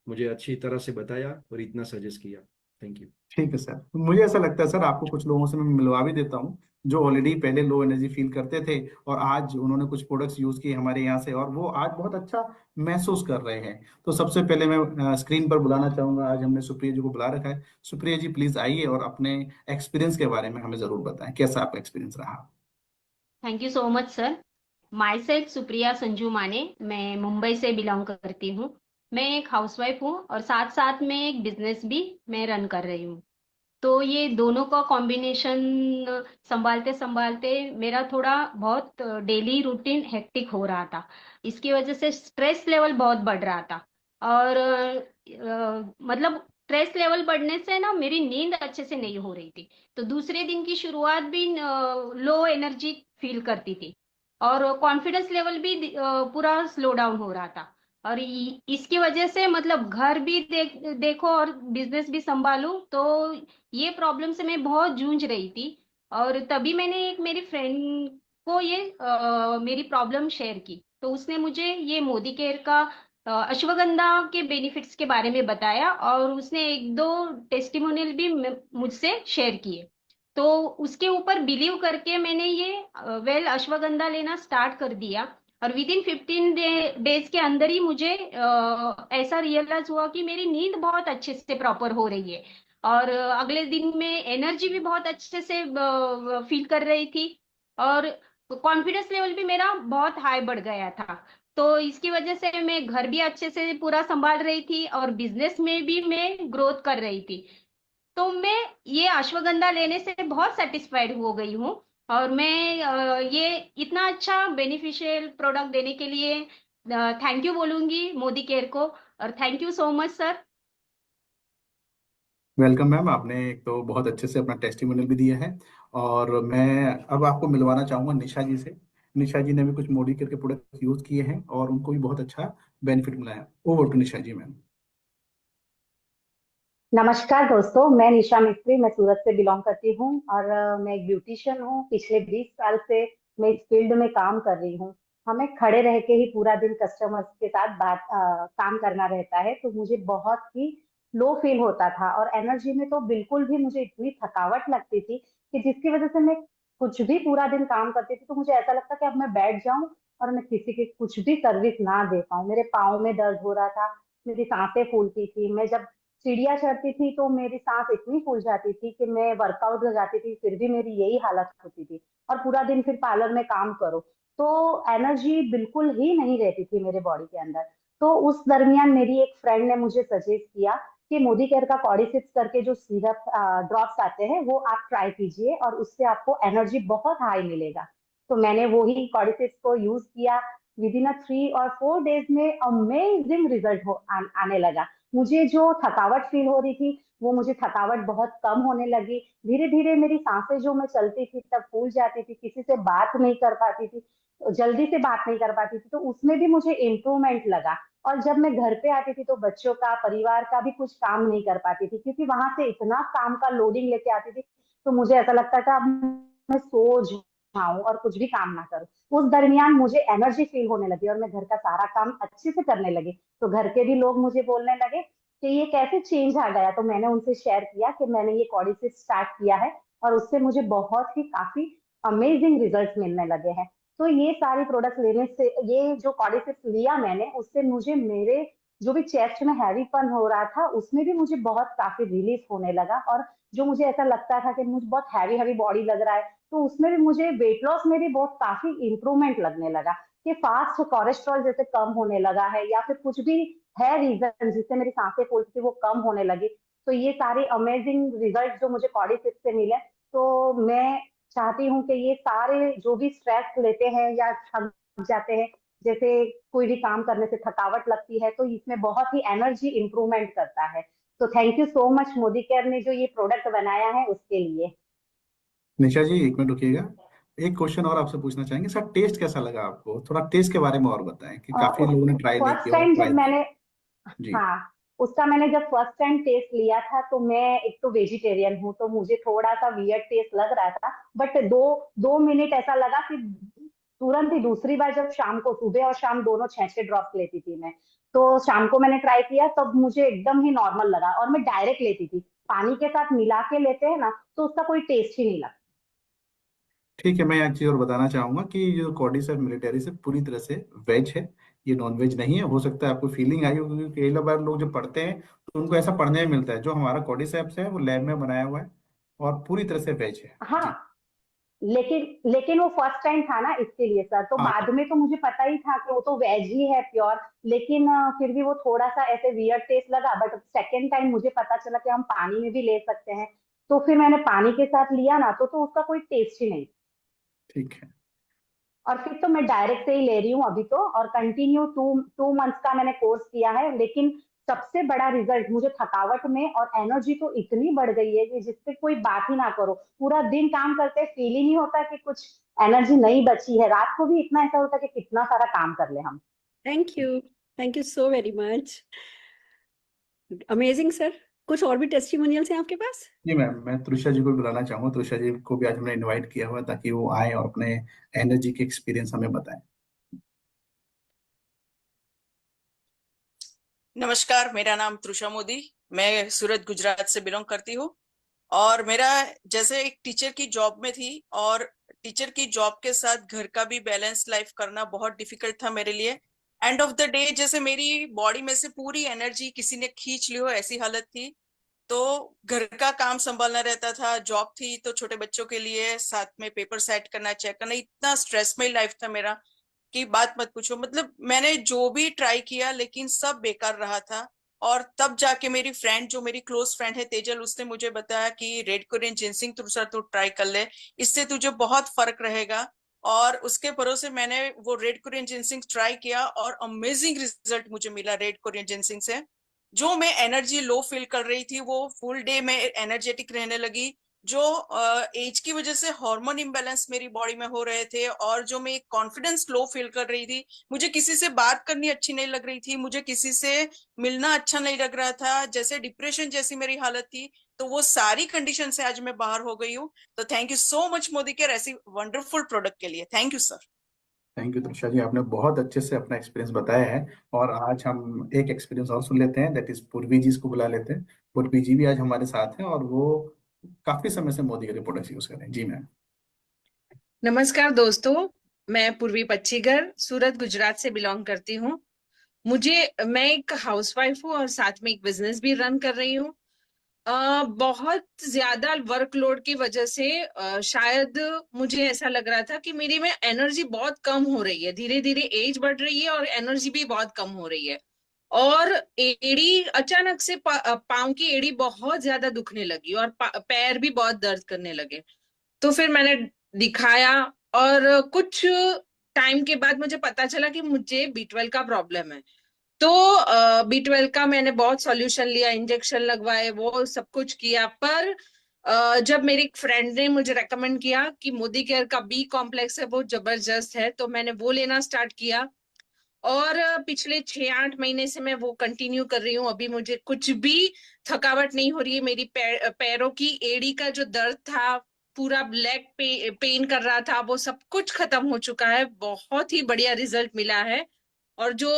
मुझे अच्छी तरह से बताया और इतना सजेस्ट किया। Thank you. ठीक है सर, मुझे ऐसा लगता है सर आपको कुछ लोगों से मैं मिलवा भी देता हूँ जो ऑलरेडी पहले लो एनर्जी फील करते थे और आज उन्होंने कुछ प्रोडक्ट्स यूज किए हमारे यहाँ से और वो आज बहुत अच्छा महसूस कर रहे हैं। तो सबसे पहले मैं स्क्रीन पर बुलाना चाहूंगा, आज हमने सुप्रिया जी को बुला रखा है। सुप्रिया जी प्लीज आइए और अपने एक्सपीरियंस के बारे में हमें जरूर बताएं, कैसा आपका एक्सपीरियंस रहा। Thank you so much sir. My self Supriya Sanju माने, मैं मुंबई से बिलोंग करती हूँ। मैं एक हाउसवाइफ हूँ और साथ साथ में एक बिजनेस भी मैं रन कर रही हूँ। तो ये दोनों का कॉम्बिनेशन संभालते संभालते मेरा थोड़ा बहुत डेली रूटीन हेक्टिक हो रहा था। इसकी वजह से स्ट्रेस लेवल बहुत बढ़ रहा था और मतलब स्ट्रेस लेवल बढ़ने से ना मेरी नींद अच्छे से नहीं हो रही थी। तो दूसरे दिन की शुरुआत भी लो एनर्जी फील करती थी और कॉन्फिडेंस लेवल भी पूरा स्लो डाउन हो रहा था। और इसकी वजह से मतलब घर भी देखो और बिजनेस भी संभालूं, तो ये प्रॉब्लम से मैं बहुत जूझ रही थी। और तभी मैंने एक मेरी फ्रेंड को ये मेरी प्रॉब्लम शेयर की, तो उसने मुझे ये मोदी केयर का अश्वगंधा के बेनिफिट्स के बारे में बताया और उसने एक दो टेस्टिमोनियल भी मुझसे शेयर किए। तो उसके ऊपर बिलीव करके मैंने ये अश्वगंधा लेना स्टार्ट कर दिया। और विद इन 15 डेज के अंदर ही मुझे ऐसा रियलाइज हुआ कि मेरी नींद बहुत अच्छे से प्रॉपर हो रही है और अगले दिन में एनर्जी भी बहुत अच्छे से फील कर रही थी और कॉन्फिडेंस लेवल भी मेरा बहुत हाई बढ़ गया था। तो इसकी वजह से मैं घर भी अच्छे से पूरा संभाल रही थी और बिजनेस में भी मैं ग्रोथ कर रही थी। तो मैं ये अश्वगंधा लेने से बहुत सेटिस्फाइड हो गई हूँ और मैं ये इतना अच्छा बेनिफिशियल प्रोडक्ट देने के लिए थैंक यू बोलूंगी मोदी केयर को, और thank you so much sir. Welcome ma'am, आपने एक तो बहुत अच्छे से अपना टेस्टिमोनियल भी दिया है। और मैं अब आपको मिलवाना चाहूंगा निशा जी से। निशा जी ने भी कुछ मोदी केयर के प्रोडक्ट यूज किए हैं और उनको भी बहुत अच्छा बेनिफिट मिला है। Over to Nisha ji ma'am. नमस्कार दोस्तों, मैं निशा मिस्त्री, मैं सूरत से बिलोंग करती हूँ और मैं एक ब्यूटिशियन हूँ। पिछले 20 साल से मैं इस फील्ड में काम कर रही हूँ। हमें खड़े रह के ही पूरा दिन कस्टमर्स के साथ काम करना रहता है, तो मुझे बहुत ही लो फील होता था और एनर्जी में तो बिल्कुल भी मुझे इतनी थकावट लगती थी कि जिसकी वजह से मैं कुछ भी पूरा दिन काम करती थी तो मुझे ऐसा लगता कि अब मैं बैठ जाऊं और मैं किसी की कुछ भी सर्विस ना दे पाऊं। मेरे पाँव में दर्द हो रहा था, मेरी सांसें फूलती थी। मैं जब सीढ़ियाँ चढ़ती थी तो मेरी सांस इतनी फूल जाती थी कि मैं वर्कआउट में जाती थी फिर भी मेरी यही हालत होती थी। और पूरा दिन फिर पार्लर में काम करो तो एनर्जी बिल्कुल ही नहीं रहती थी मेरे बॉडी के अंदर। तो उस दरमियान मेरी एक फ्रेंड ने मुझे सजेस्ट किया कि मोदी केयर का कॉर्डिसिप्स करके जो सिरप ड्रॉप्स आते हैं वो आप ट्राई कीजिए और उससे आपको एनर्जी बहुत हाई मिलेगा। तो मैंने वही कॉर्डिसिप्स को यूज किया। विद इन 3 और 4 डेज में अमेजिंग रिजल्ट आने लगा। मुझे जो थकावट फील हो रही थी वो मुझे थकावट बहुत कम होने लगी। धीरे धीरे मेरी सांसें जो मैं चलती थी तब फूल जाती थी, किसी से बात नहीं कर पाती थी, जल्दी से बात नहीं कर पाती थी, तो उसमें भी मुझे इम्प्रूवमेंट लगा। और जब मैं घर पे आती थी तो बच्चों का, परिवार का भी कुछ काम नहीं कर पाती थी क्योंकि वहां से इतना काम का लोडिंग लेके आती थी। तो मुझे ऐसा लगता था अब मैं सो जाऊं और कुछ भी काम ना करूं। उस दरमियान मुझे एनर्जी फील होने लगी और मैं घर का सारा काम अच्छे से करने लगी। तो घर के भी लोग मुझे बोलने लगे कि ये कैसे चेंज आ गया। तो मैंने उनसे शेयर किया कि मैंने ये कॉर्डिसिप्स स्टार्ट किया है और उससे मुझे बहुत ही काफी अमेजिंग रिजल्ट्स मिलने लगे हैं। तो ये सारी प्रोडक्ट लेने से, ये जो कॉर्डिसिप्स लिया मैंने, उससे मुझे मेरे जो भी चेस्ट में हैवीपन हो रहा था उसमें भी मुझे बहुत काफी रिलीफ होने लगा। और जो मुझे ऐसा लगता था कि मुझे बहुत हैवी हैवी बॉडी लग रहा है तो उसमें भी मुझे वेट लॉस में भी बहुत काफी इंप्रूवमेंट लगने लगा कि फास्ट कोलेस्ट्रॉल जैसे कम होने लगा है या फिर कुछ भी है रीजन जिससे मेरी सांसें फूलती थी वो कम होने लगी। तो ये सारे अमेजिंग रिजल्ट जो मुझे कॉर्डिसिप्स से मिले, तो मैं चाहती हूँ कि ये सारे जो भी स्ट्रेस लेते हैं या थक जाते हैं, जैसे कोई भी काम करने से थकावट लगती है, तो इसमें बहुत ही एनर्जी इंप्रूवमेंट करता है। तो thank you so much Modi care ने जो ये प्रोडक्ट बनाया है उसके लिए। निशा जी एक मिनट रुकिएगा। एक क्वेश्चन और आपसे पूछना चाहेंगे सर, टेस्ट कैसा लगा आपको? थोड़ा टेस्ट के बारे में और बताएं कि काफी लोगों ने ट्राई नहीं फर्स्ट किया और टाइम जब ट्राई मैंने, किया जी। हाँ, उसका मैंने जब फर्स्ट टाइम टेस्ट लिया था तो मैं एक तो वेजिटेरियन हूँ तो मुझे थोड़ा सा वियर्ड टेस्ट लग रहा था। बट दो 2 मिनट ऐसा लगा कि तुरंत ही दूसरी बार जब शाम को, सुबह और शाम दोनों 6-6 ड्रॉप्स लेती थी मैं, तो शाम को मैंने ट्राई किया तब मुझे एकदम ही नॉर्मल लगा और मैं डायरेक्ट लेती थी। पानी के साथ मिला के लेते हैं ना तो उसका कोई टेस्ट ही नहीं लगता। ठीक है, मैं एक चीज और बताना चाहूंगा कि ये जो कॉर्डिसेप मिलिटरी से पूरी तरह से वेज है, ये नॉन वेज नहीं है। हो सकता है आपको फीलिंग आई हो क्योंकि कई बार लोग जो पढ़ते हैं तो उनको ऐसा पढ़ने में मिलता है। जो हमारा कॉर्डिसेप्स है वो लैब में बनाया हुआ है और पूरी तरह से वेज है हाँ, जी। लेकिन वो फर्स्ट टाइम था ना इसके लिए सर, तो हाँ बाद में तो मुझे पता ही था कि वो तो वेज ही है प्योर। लेकिन फिर भी वो थोड़ा सा ऐसे वियर्ड टेस्ट लगा। बट सेकेंड टाइम मुझे पता चला कि हम पानी में भी ले सकते हैं, तो फिर मैंने पानी के साथ लिया ना तो उसका कोई टेस्ट ही नहीं। ठीक है। और फिर तो मैं डायरेक्ट से ही ले रही हूँ अभी तो, और कंटिन्यू 2 मंथ्स का मैंने कोर्स किया है। लेकिन सबसे बड़ा रिजल्ट मुझे थकावट में और एनर्जी तो इतनी बढ़ गई है कि जिससे कोई बात ही ना करो। पूरा दिन काम करते फील ही नहीं होता कि कुछ एनर्जी नहीं बची है। रात को भी इतना ऐसा होता है कि कितना सारा काम कर ले हम। Thank you so very much. Amazing sir. कुछ और भी टेस्टिमोनियल्स हैं आपके पास? जी मैम, मैं तृषा जी को भी बुलाना चाहूंगा। तृषा जी को भी आज हमने इनवाइट किया हुआ है ताकि वो आए और अपने एनर्जी के एक्सपीरियंस हमें बताएं। नमस्कार, मेरा नाम तृषा मोदी, मैं सूरत गुजरात से बिलोंग करती हूँ। और मेरा जैसे एक टीचर की जॉब में थी और टीचर की जॉब के साथ घर का भी बैलेंस लाइफ करना बहुत डिफिकल्ट था मेरे लिए। एंड ऑफ द डे जैसे मेरी बॉडी में से पूरी एनर्जी किसी ने खींच ली हो ऐसी हालत थी। तो घर का काम संभालना रहता था, जॉब थी तो छोटे बच्चों के लिए साथ में पेपर सेट करना, चेक करना, इतना स्ट्रेसमय लाइफ था मेरा कि बात मत पूछो। मतलब मैंने जो भी ट्राई किया लेकिन सब बेकार रहा था। और तब जाके मेरी फ्रेंड, जो मेरी क्लोज फ्रेंड है तेजल, उसने मुझे बताया कि रेड कोरियन जिनसिंग तू ट्राई कर ले, इससे तुझे बहुत फर्क रहेगा। और उसके भरोसे मैंने वो रेड कोरियन जिनसिंग ट्राई किया और अमेजिंग रिजल्ट मुझे मिला रेड कोरियन जिनसिंग से। जो मैं एनर्जी लो फील कर रही थी वो फुल डे में एनर्जेटिक रहने लगी। जो एज की वजह से हार्मोन इम्बैलेंस मेरी बॉडी में हो रहे थे, और जो मैं कॉन्फिडेंस लो फील कर रही थी, मुझे किसी से बात करनी अच्छी नहीं लग रही थी, मुझे किसी से मिलना अच्छा नहीं लग रहा था, जैसे डिप्रेशन जैसी मेरी हालत थी, तो वो सारी कंडीशन से आज मैं बाहर हो गई हूँ। तो thank you so much Modi care ऐसी वंडरफुल प्रोडक्ट के लिए। Thank you sir. Thank you Trisha ji, आपने बहुत अच्छे से अपना एक्सपीरियंस बताया है। और आज हम एक एक्सपीरियंस और सुन लेते हैं, दैट इज पूर्वी जी, इसको बुला लेते हैं। पूर्वी जी भी आज हमारे साथ हैं और वो काफी समय से मोदी के प्रोडक्ट्स यूज कर रहे हैं। जी मैम। नमस्कार दोस्तों, मैं पूर्वी पच्चीगर सूरत गुजरात से बिलोंग करती हूँ। मैं एक हाउसवाइफ हूँ और साथ में एक बिजनेस भी रन कर रही हूँ। बहुत ज्यादा वर्कलोड की वजह से शायद मुझे ऐसा लग रहा था कि मेरी में एनर्जी बहुत कम हो रही है, धीरे धीरे एज बढ़ रही है और एनर्जी भी बहुत कम हो रही है। और एड़ी अचानक से पाँव की एड़ी बहुत ज्यादा दुखने लगी और पैर भी बहुत दर्द करने लगे। तो फिर मैंने दिखाया और कुछ टाइम के बाद मुझे पता चला कि मुझे B12 का प्रॉब्लम है। तो B12 का मैंने बहुत सॉल्यूशन लिया, इंजेक्शन लगवाए, वो सब कुछ किया। पर जब मेरी एक फ्रेंड ने मुझे रेकमेंड किया कि मोदी केयर का B कॉम्प्लेक्स है, वो जबरदस्त है, तो मैंने वो लेना स्टार्ट किया। और पिछले 6-8 महीने से मैं वो कंटिन्यू कर रही हूँ। अभी मुझे कुछ भी थकावट नहीं हो रही है। मेरी पैरों की एड़ी का जो दर्द था, पूरा लेग पेन कर रहा था, वो सब कुछ खत्म हो चुका है। बहुत ही बढ़िया रिजल्ट मिला है। और जो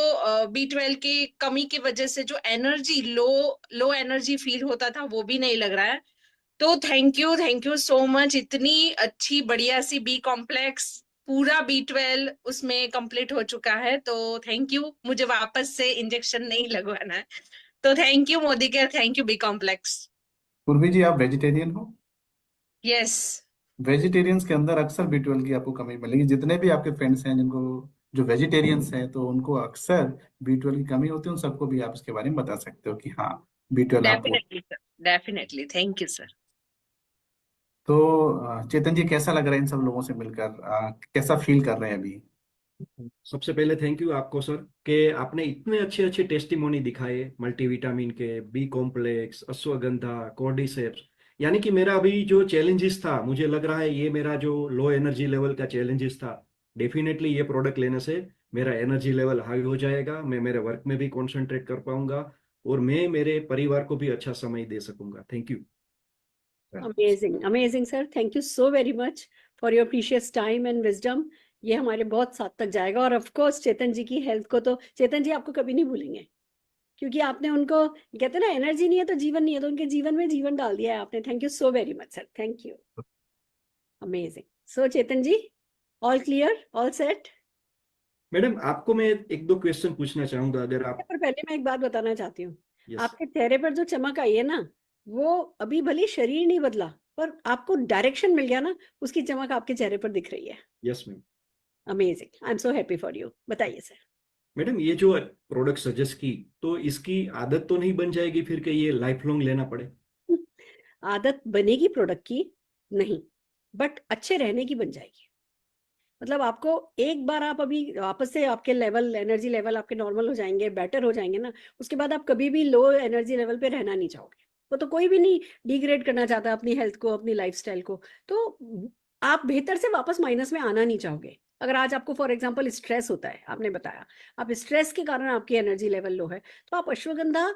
B12 की कमी की वजह से जो एनर्जी लो एनर्जी फील होता था, वो भी नहीं लग रहा है। तो थैंक यू सो मच। इतनी अच्छी बढ़िया सी B कॉम्प्लेक्स, पूरा B12 उसमें कंप्लीट हो चुका है। तो थैंक यू, मुझे वापस से इंजेक्शन नहीं लगवाना है। तो thank you Modi care, thank you B complex. पूर्वी जी, आप वेजिटेरियन हो? यस। वेजिटेरियंस के अंदर अक्सर B12 की आपको कमी मिलेगी। जितने भी आपके फ्रेंड्स हैं जिनको, जो वेजिटेरियंस हैं, तो उनको अक्सर B12 की कमी होती है। उन सबको भी आप इसके बारे में बता सकते हो कि हाँ, B12 आपको। Definitely sir, definitely, thank you sir. तो चेतन जी, कैसा लग रहा है इन सब लोगों से मिलकर? कैसा फील कर रहे हैं अभी? सबसे पहले थैंक यू आपको सर, कि आपने इतने अच्छे अच्छे टेस्टिमोनी दिखाए मल्टीविटामिन के, B कॉम्प्लेक्स, अश्वगंधा, कॉर्डिसेप्स। यानी कि मेरा अभी जो चैलेंजेस था, मुझे लग रहा है ये मेरा जो लो एनर्जी लेवल का चैलेंजेस था, डेफिनेटली ये प्रोडक्ट लेने से मेरा एनर्जी लेवल हाई हो जाएगा। मैं मेरे वर्क में भी कॉन्सेंट्रेट कर पाऊंगा और मैं मेरे परिवार को भी अच्छा समय दे सकूंगा। Thank you. Amazing amazing sir, thank you so very much for your precious time and wisdom. ये हमारे बहुत साथ तक जाएगा। और ऑफ कोर्स चेतन जी की हेल्थ को तो चेतन जी आपको कभी नहीं भूलेंगे, क्योंकि आपने उनको, कहते हैं ना, एनर्जी नहीं है तो जीवन नहीं है, तो उनके जीवन में जीवन डाल दिया है आपने। Thank you so very much sir, thank you. Amazing. So Chetan ji, all clear, all set? Madam, आपको मैं एक दो क्वेश्चन पूछना चाहूंगा, अगर आप। पर पहले मैं एक बात बताना चाहती हूँ। यस। आपके चेहरे पर जो चमक आई है ना, वो अभी भले शरीर नहीं बदला, पर आपको डायरेक्शन मिल गया ना, उसकी चमक आपके चेहरे पर दिख रही है। Yes ma'am. Amazing, I am so happy for you. बताइए सर। मैडम, ये जो प्रोडक्ट सजेस्ट की, तो इसकी आदत तो नहीं बन जाएगी फिर कि ये लाइफ लॉन्ग लेना पड़े? आदत बनेगी प्रोडक्ट की नहीं, बट अच्छे रहने की बन जाएगी। मतलब आपको एक बार, आप अभी वापस से आपके लेवल, एनर्जी लेवल आपके नॉर्मल हो जाएंगे, बेटर हो जाएंगे ना, उसके बाद आप कभी भी लो एनर्जी लेवल पे रहना नहीं चाहोगे। वो तो कोई भी नहीं डिग्रेड करना चाहता अपनी हेल्थ को, अपनी लाइफस्टाइल को। तो आप बेहतर से वापस माइनस में आना नहीं चाहोगे। अगर आज आपको फॉर एग्जांपल स्ट्रेस होता है, आपने बताया आप स्ट्रेस के कारण आपकी एनर्जी लेवल लो है, तो आप अश्वगंधा,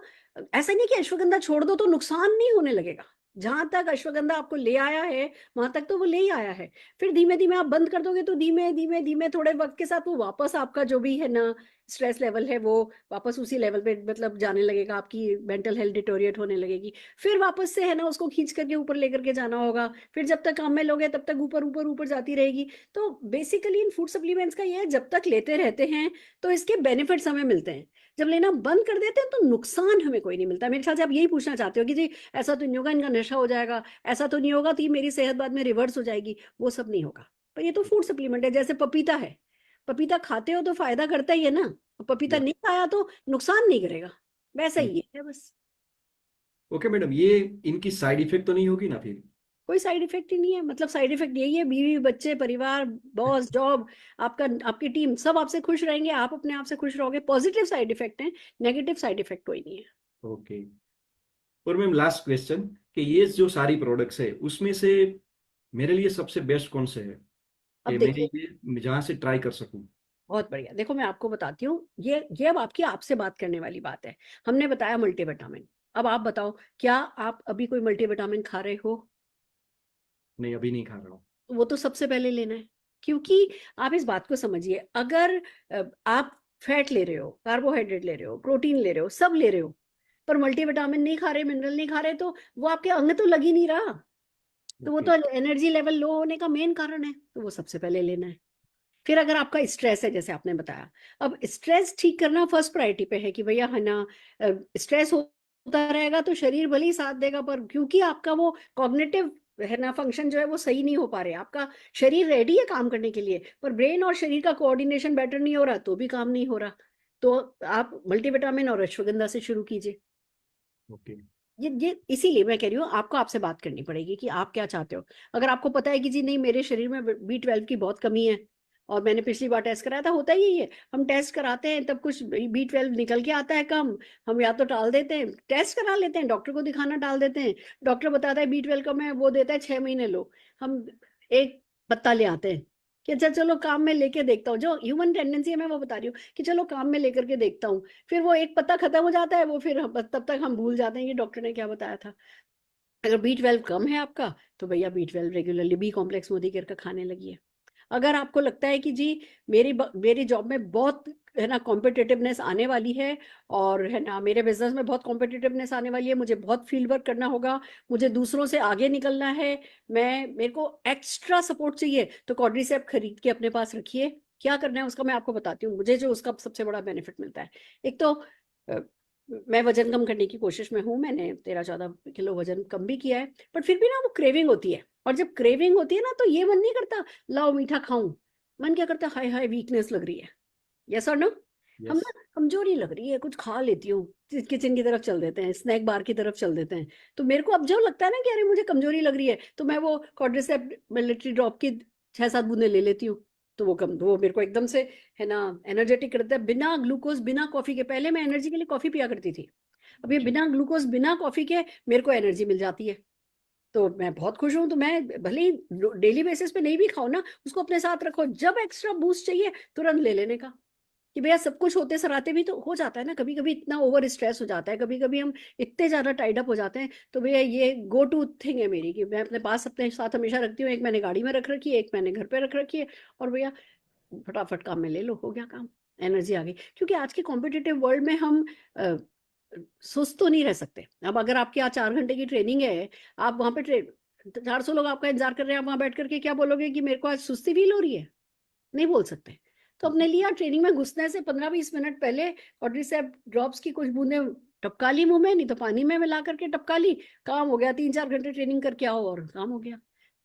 ऐसा नहीं कि अश्वगंधा छोड़ दो तो नुकसान नहीं होने लगेगा। जहां तक अश्वगंधा आपको ले आया है, वहां तक तो वो ले ही आया है। फिर धीमे धीमे आप बंद कर दोगे तो धीमे धीमे धीमे थोड़े वक्त के साथ वो वापस आपका जो भी है ना स्ट्रेस लेवल है, वो वापस उसी लेवल पे मतलब जाने लगेगा। आपकी मेंटल हेल्थ डिटोरिएट होने लगेगी। फिर वापस से है ना उसको खींच करके ऊपर लेकर के जाना होगा। फिर जब तक काम में लोगे तब तक ऊपर ऊपर ऊपर जाती रहेगी। तो बेसिकली इन फूड सप्लीमेंट्स का ये है, जब तक लेते रहते हैं तो इसके बेनिफिट्स हमें मिलते हैं। जब लेना बंद कर देते हैं तो नुकसान हमें कोई नहीं मिलता। मेरे ख्याल से आप यही पूछना चाहते हो कि जी ऐसा तो नहीं होगा इनका नशा हो जाएगा, ऐसा तो नहीं होगा कि मेरी सेहत बाद में रिवर्स हो जाएगी। वो सब नहीं होगा। पर ये तो फूड सप्लीमेंट है। जैसे पपीता है, पपीता खाते हो तो फायदा करता ही है ना, पपीता यस। नहीं खाया तो नुकसान नहीं करेगा। वैसा ही है बस। ओके मैडम, ये इनकी साइड इफेक्ट तो नहीं होगी ना फिर? कोई साइड इफेक्ट ही नहीं है, मतलब साइड इफेक्ट यही है, बीवी बच्चे परिवार बॉस जॉब आपका आपकी टीम सब आपसे खुश रहेंगे, आप अपने आप से खुश रहोगे, पॉजिटिव साइड इफेक्ट है, नेगेटिव साइड इफेक्ट कोई नहीं है। ओके। और मैम लास्ट क्वेश्चन कि ये जो सारी प्रोडक्ट्स है उसमें से मेरे लिए सबसे बेस्ट कौन से है अब कि देखिए, मैं जहाँ से ट्राई कर सकूं? बहुत बढ़िया, देखो मैं आपको बताती हूँ, ये अब आपकी आपसे बात करने वाली बात है। हमने बताया मल्टीविटामिन, अब आप बताओ क्या आप अभी कोई मल्टीविटामिन खा रहे हो? नहीं, अभी नहीं खा रहा हूँ। वो तो सबसे पहले लेना है, क्योंकि आप इस बात को समझिए, अगर आप फैट ले रहे हो, कार्बोहाइड्रेट ले रहे हो, प्रोटीन ले रहे हो, सब ले रहे हो, पर मल्टीविटामिन नहीं खा रहे, मिनरल नहीं खा रहे, तो वो आपके अंग तो लग ही नहीं रहा, तो वो तो एनर्जी लेवल लो होने का मेन कारण है, तो वो सबसे पहले लेना है। फिर अगर आपका स्ट्रेस है, जैसे आपने बताया, अब स्ट्रेस ठीक करना फर्स्ट प्रायोरिटी पे है कि भैया है ना, स्ट्रेस होता रहेगा तो शरीर भले ही साथ देगा, पर क्योंकि आपका वो कॉग्निटिव है ना फंक्शन जो है वो सही नहीं हो पा रहे, आपका शरीर रेडी है काम करने के लिए, पर ब्रेन और शरीर का कोऑर्डिनेशन बेटर नहीं हो रहा, तो भी काम नहीं हो रहा, तो आप मल्टीविटामिन और अश्वगंधा से शुरू कीजिए। ओके। ये इसीलिए मैं कह रही हूँ, आपको आपसे बात करनी पड़ेगी कि आप क्या चाहते हो। अगर आपको पता है कि जी नहीं, मेरे शरीर में B12 की बहुत कमी है, और मैंने पिछली बार टेस्ट कराया था, होता ही यही है, हम टेस्ट कराते हैं तब कुछ B12 निकल के आता है कम, हम या तो टाल देते हैं, टेस्ट करा लेते हैं, डॉक्टर को दिखाना टाल देते हैं, डॉक्टर बताता है B12 कम है, वो देता है 6 महीने लो, हम एक पत्ता ले आते हैं कि अच्छा चलो काम में लेके देखता हूँ, जो ह्यूमन टेंडेंसी है मैं वो बता रही हूँ कि चलो काम में लेकर के देखता हूँ, फिर वो एक पत्ता खत्म हो जाता है, वो फिर तब तक हम भूल जाते हैं ये डॉक्टर ने क्या बताया था। अगर B12 कम है आपका, तो भैया B12 regularly B complex Modi care का खाने लगी है। अगर आपको लगता है कि जी मेरी जॉब में बहुत है ना कॉम्पिटिटिवनेस आने वाली है, और है ना मेरे बिजनेस में बहुत कॉम्पिटिटिवनेस आने वाली है, मुझे बहुत फील्ड वर्क करना होगा, मुझे दूसरों से आगे निकलना है, मेरे को एक्स्ट्रा सपोर्ट चाहिए, तो क्वाड्रिसेप खरीद के अपने पास रखिए। क्या करना है उसका मैं आपको बताती हूँ, मुझे जो उसका सबसे बड़ा बेनिफिट मिलता है। एक तो मैं वजन कम करने की कोशिश में हूँ, मैंने 13-14 किलो वजन कम भी किया है, पर फिर भी ना वो क्रेविंग होती है, और जब क्रेविंग होती है ना तो ये मन नहीं करता लाओ मीठा खाऊं, मन क्या करता है, हाय हाय वीकनेस लग रही है, यस और नो, हम यस। ना कमजोरी लग रही है, कुछ खा लेती हूँ, किचन की तरफ चल देते हैं, स्नैक बार की तरफ चल देते हैं, तो मेरे को अब जब लगता है ना कि अरे मुझे कमजोरी लग रही है, तो मैं वो क्वाड्रिसेप मिलिट्री ड्रॉप की 6-7 बूंदे ले लेती हूँ, तो वो मेरे को एकदम से है ना एनर्जेटिक करता है, बिना ग्लूकोज बिना कॉफी के। पहले मैं एनर्जी के लिए कॉफी पिया करती थी, अब ये बिना ग्लूकोज बिना कॉफी के मेरे को एनर्जी मिल जाती है, तो मैं बहुत खुश हूँ। तो मैं भले ही डेली बेसिस पे नहीं भी खाऊं ना, उसको अपने साथ रखो, जब एक्स्ट्रा बूस्ट चाहिए तुरंत ले लेने का, कि भैया सब कुछ होते सराते भी तो हो जाता है ना, कभी कभी इतना ओवर स्ट्रेस हो जाता है, कभी कभी हम इतने ज्यादा टाइड अप हो जाते हैं, तो भैया ये गो टू थिंग है मेरी कि मैं अपने पास अपने साथ हमेशा रखती हूँ, एक मैंने गाड़ी में रख रखी है, एक मैंने घर पे रख रखी है, और भैया फटाफट काम में ले लो, हो गया काम, एनर्जी आ गई। क्योंकि आज के कॉम्पिटिटिव वर्ल्ड में हम सुस्त तो नहीं रह सकते। अब अगर आपकी आज 4 घंटे की ट्रेनिंग है, आप वहां पे 400 लोग आपका इंतजार कर रहे हैं, आप वहां बैठ करके क्या बोलोगे कि मेरे को आज सुस्ती फील हो रही है? नहीं बोल सकते। तो अपने लिए ट्रेनिंग में घुसने से 15-20 मिनट पहले क्वाड्रिसेप ड्रॉप्स की कुछ बूंदे टपका ली मुंह में, नहीं तो पानी में मिला करके टपका ली, काम हो गया। 3-4 घंटे ट्रेनिंग करके आओ और काम हो गया।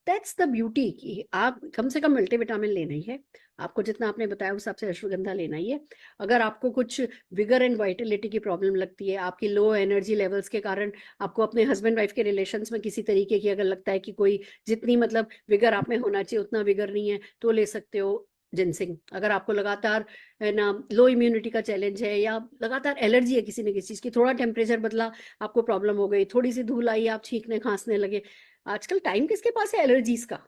दैट्स द ब्यूटी कि आप कम से कम मल्टीविटामिन लेना ही है, आपको जितना आपने बताया उस हिसाब से अश्वगंधा लेना ही है। अगर आपको कुछ विगर एंड वाइटलिटी की प्रॉब्लम लगती है, आपकी लो एनर्जी लेवल्स के कारण आपको अपने हस्बैंड वाइफ के रिलेशंस में किसी तरीके की अगर लगता है कि कोई जितनी मतलब विगर आप में होना चाहिए उतना विगर नहीं है, तो ले सकते हो जिनसिंग। अगर आपको लगातार है ना लो इम्यूनिटी का चैलेंज है, या लगातार एलर्जी है किसी न किसी चीज की, थोड़ा टेम्परेचर बदला आपको प्रॉब्लम हो गई, थोड़ी सी धूल आई आप छींकने खांसने लगे, आजकल टाइम किसके पास है एलर्जीज का?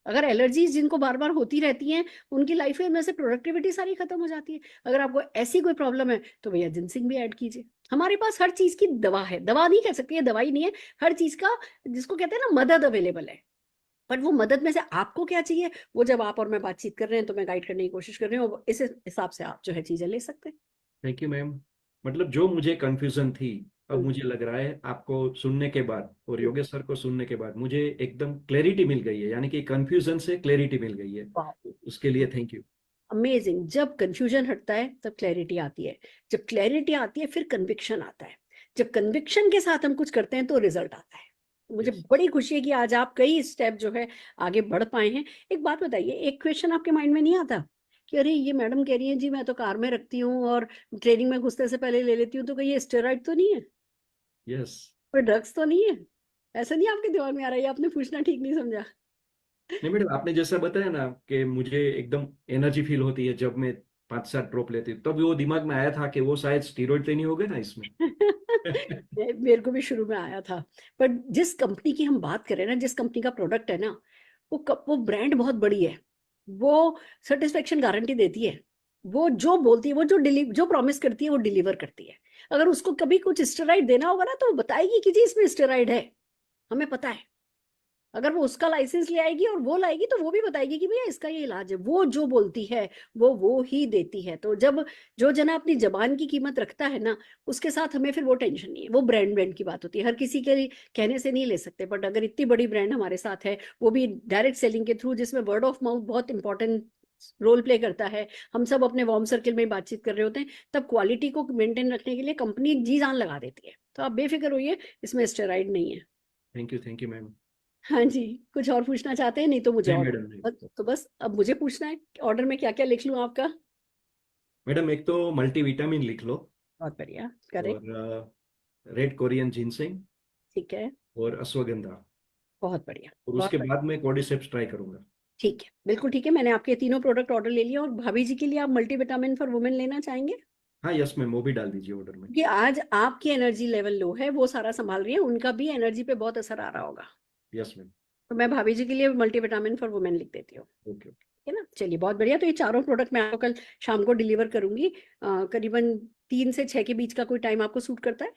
अगर एलर्जीज जिनको बार बार होती रहती हैं, उनकी लाइफ में से प्रोडक्टिविटी सारी खत्म हो जाती है। अगर आपको ऐसी कोई प्रॉब्लम है तो भैया जिनसिंग भी ऐड कीजिए। हमारे पास हर चीज की दवा है, दवा नहीं कह सकती है, दवाई नहीं है, हर चीज का जिसको कहते हैं ना मदद अवेलेबल है। पर वो मदद में से आपको क्या चाहिए, वो जब आप और मैं बातचीत कर रहे हैं तो मैं गाइड करने की कोशिश कर रही हूँ, इस हिसाब से आप जो है चीजें ले सकते हैं। Thank you ma'am. मतलब जो मुझे कंफ्यूजन थी, अब मुझे लग रहा है आपको सुनने के बाद और योगेश सर को सुनने के बाद मुझे एकदम क्लैरिटी मिल गई है, यानी कि कंफ्यूजन से क्लैरिटी मिल गई है। उसके लिए थैंक यू। अमेजिंग। जब कंफ्यूजन हटता है तब क्लैरिटी आती है, जब क्लैरिटी आती है फिर कन्विक्शन आता है, जब कन्विक्शन के साथ हम कुछ करते हैं तो रिजल्ट आता है। मुझे बड़ी खुशी है कि आज आप कई स्टेप जो है आगे बढ़ पाए हैं। एक बात बताइए, एक क्वेश्चन आपके माइंड में नहीं आता कि अरे ये मैडम कह रही है जी मैं तो कार में रखती हूँ और ट्रेनिंग में घुसने से पहले ले लेती हूँ, तो कहीं ये स्टेरॉइड तो नहीं है, यस। कोई ड्रग्स तो नहीं है? ऐसा नहीं आपके दिमाग में आ रहा है? ये आपने पूछना ठीक नहीं समझा। नहीं मैडम, आपने जैसा बताया ना कि मुझे एकदम एनर्जी फील होती है जब मैं 5-7 ड्रॉप लेती हूँ, तब वो दिमाग में आया था कि वो शायद स्टीरॉइड तो नहीं हो गए ना इसमें। मेरे को भी शुरू में आया था, पर जिस कंपनी की हम बात करें ना, जिस कंपनी का प्रोडक्ट है ना, वो ब्रांड बहुत बड़ी है, वो सेटिस्फेक्शन गारंटी देती है, वो जो बोलती है, वो जो प्रॉमिस करती है वो डिलीवर करती है। अगर उसको कभी कुछ स्टेरॉइड देना होगा ना, तो वो बताएगी कि जी इसमें स्टेरॉइड है, हमें पता है। अगर वो उसका लाइसेंस ले आएगी और वो लाएगी, तो वो भी बताएगी कि भैया इसका ये इलाज है। वो जो बोलती है वो ही देती है। तो जब जो जना अपनी जबान की कीमत रखता है ना, उसके साथ हमें फिर वो टेंशन नहीं है। वो ब्रांड की बात होती है, हर किसी के कहने से नहीं ले सकते, बट अगर इतनी बड़ी ब्रांड हमारे साथ है, वो भी डायरेक्ट सेलिंग के थ्रू, जिसमें वर्ड ऑफ माउथ बहुत इंपॉर्टेंट रोल प्ले करता है, हम सब अपने वार्म सर्किल में बातचीत कर रहे होते हैं, तब क्वालिटी को मेंटेन रखने के लिए कंपनी जी जान लगा देती है। तो आप बेफिक्र होइए, इसमें स्टेरॉइड नहीं है। Thank you ma'am. हाँ जी, कुछ और पूछना चाहते हैं? नहीं तो मुझे नहीं ऑर्डर, मैडम, नहीं। तो बस अब मुझे पूछना है ऑर्डर में क्या क्या लिख लूँ आपका? मैडम एक तो मल्टीविटामिन लिख लो, बहुत बढ़िया, करेक्ट, और रेड कोरियन जिनसेंग, ठीक है, और अश्वगंधा, बहुत बढ़िया, और बहुत उसके बढ़िया, बाद मैं कॉर्डिसेप्स ट्राई करूंगा। ठीक है, बिल्कुल ठीक है। मैंने आपके तीनों प्रोडक्ट ऑर्डर ले लिया। और भाभी जी के लिए आप मल्टीविटामिन फॉर वुमेन लेना चाहेंगे? हाँ यस मैम, वो भी डाल दीजिए ऑर्डर में। क्योंकि आज आपकी एनर्जी लेवल लो है, वो सारा संभाल रही है, उनका भी एनर्जी पे बहुत असर आ रहा होगा। Yes ma'am. तो मैं भाभी जी के लिए मल्टीविटामिन फॉर वुमेन लिख देती हूँ, ओके। ठीक है ना? चलिए, बहुत बढ़िया। तो ये चारों प्रोडक्ट मैं आपको कल शाम को डिलीवर करूंगी। करीबन 3 से 6 के बीच का कोई टाइम आपको सूट करता है?